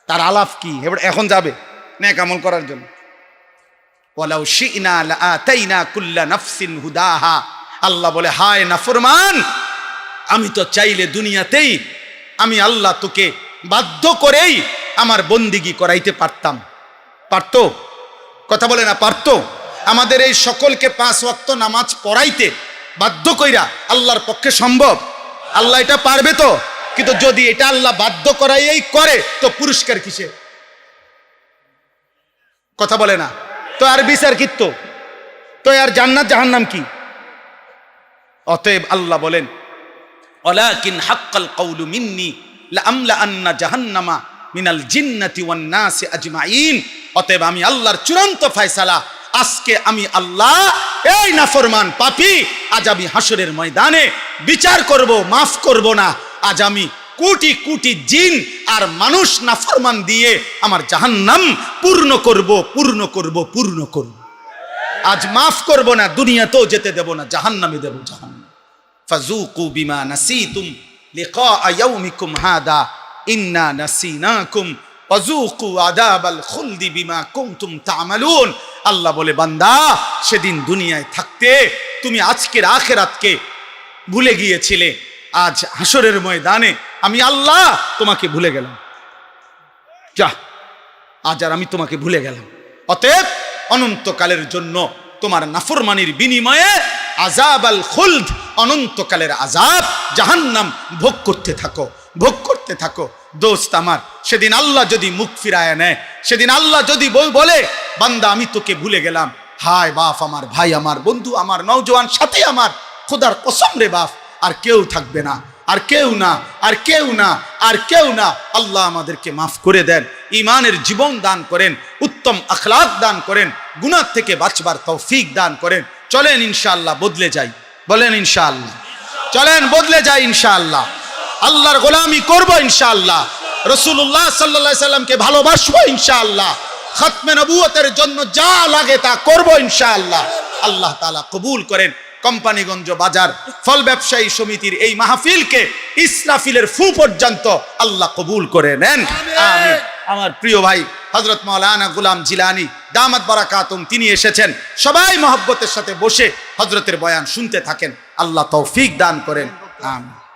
তার আলাপ কি এবার এখন যাবে নেক আমল করার জন্য। ওয়ালাউ শি'না লাআতাইনা কুল্লা নাফসিন হুদাহা। আল্লাহ বলে, হায় নাফরমান, আমি তো চাইলে দুনিয়াতেই আমি আল্লাহ তোকে বাধ্য করেই আমার বন্দিগি করাইতে পারতাম। পারতো? কথা বলে না, পারতো? আমাদের এই সকলকে 5 ওয়াক্ত নামাজ পড়াইতে বাধ্য কইরা আল্লাহর পক্ষে সম্ভব? আল্লাহ এটা পারবে তো? কিন্তু যদি এটা আল্লাহ বাধ্য করাইয়াই করে তো পুরস্কার কিসে? কথা বলে না তো, আর বিচার কিত্ত তো, আর জান্নাত জাহান্নাম কি? অতএব আল্লাহ বলেন, ওয়ালাকিন হাক্কাল কাউলু মিন্নি লাআমলা আন্না জাহান্নামা মিনাল জিন্নাতি ওয়ান নাসি আজমাইন। অতএব আমি আল্লাহর চূড়ান্ত ফয়সালা, আজকে আমি আল্লাহ এই নাফরমান পাপী, আজ আমি হাসরের ময়দানে বিচার করব, মাফ করব না। আজ আমি কোটি কোটি জিন আর মানুষ নাফরমান দিয়ে আমার জাহান্নাম পূর্ণ করব, পূর্ণ করব, পূর্ণ করব। আজ মাফ করব না, দুনিয়াতেও যেতে দেব না, জাহান্নামে দেব, জাহান্নাম। ফাযুকু বিমা নাসিতুম লিকা ইয়াউমিকুম হাদা ইন্না নাসিনাকুম ওয়াযুকু আযাবাল খুলদি বিমা কুনতুম তা'মালুন। আল্লাহ বলে, বান্দা সেদিন দুনিয়ায় থাকতে তুমি আজকের আখিরাতকে ভুলে গিয়েছিলে, আজ হাসরের ময়দানে আমি আল্লাহ তোমাকে ভুলে গেলাম। যা, আজ আর আমি তোমাকে ভুলে গেলাম। অতএব অনন্তকালের জন্য তোমার নাফরমানির বিনিময়ে আযাব আল খুলদ, অনন্তকালের আযাব জাহান্নাম ভোগ করতে থাকো, ভোগ করতে থাকো। দোস্ত আমার, সেদিন আল্লাহ যদি মুখ ফিরায় নেয়, সেদিন আল্লাহ যদি বলে, বান্দা আমি তোকে ভুলে গেলাম, হায় বাপ আমার, ভাই আমার, বন্ধু আমার, নওজোয়ান সাথী আমার, খোদার কসম রে বাপ, আর কেউ থাকবে না, আর কেউ না, আর কেউ না, আর কেউ না। আল্লাহ আমাদেরকে মাফ করে দেন, ঈমানের জীবন দান করেন, উত্তম আখলাক দান করেন, গুনাহ থেকে বাঁচবার তৌফিক দান করেন। চলেন ইনশাআল্লাহ বদলে যাই, বলেন ইনশাআল্লাহ। চলেন বদলে যাই ইনশাআল্লাহ, আল্লাহর গোলামি করব ইনশাআল্লাহ, রাসূলুল্লাহ সাল্লাল্লাহু আলাইহি সাল্লামকে ভালোবাসবো ইনশাআল্লাহ, খতমে নবুয়তের জন্য যা লাগে তা করব ইনশাআল্লাহ। আল্লাহ তাআলা কবুল করেন। কোম্পানিগঞ্জ বাজার ফল ব্যবসায়ী সমিতির এই মাহফিলকে ইসরাফিলের ফু পর্যন্ত আল্লাহ কবুল করে নেন, আমিন। আমার প্রিয় ভাই হযরত মাওলানা গোলাম জিলানী দামাত বারাকাতুম, তিনি এসেছেন। সবাই মহব্বতের সাথে বসে হযরতের বয়ান শুনতে থাকেন। আল্লাহ তৌফিক দান করেন, আমিন।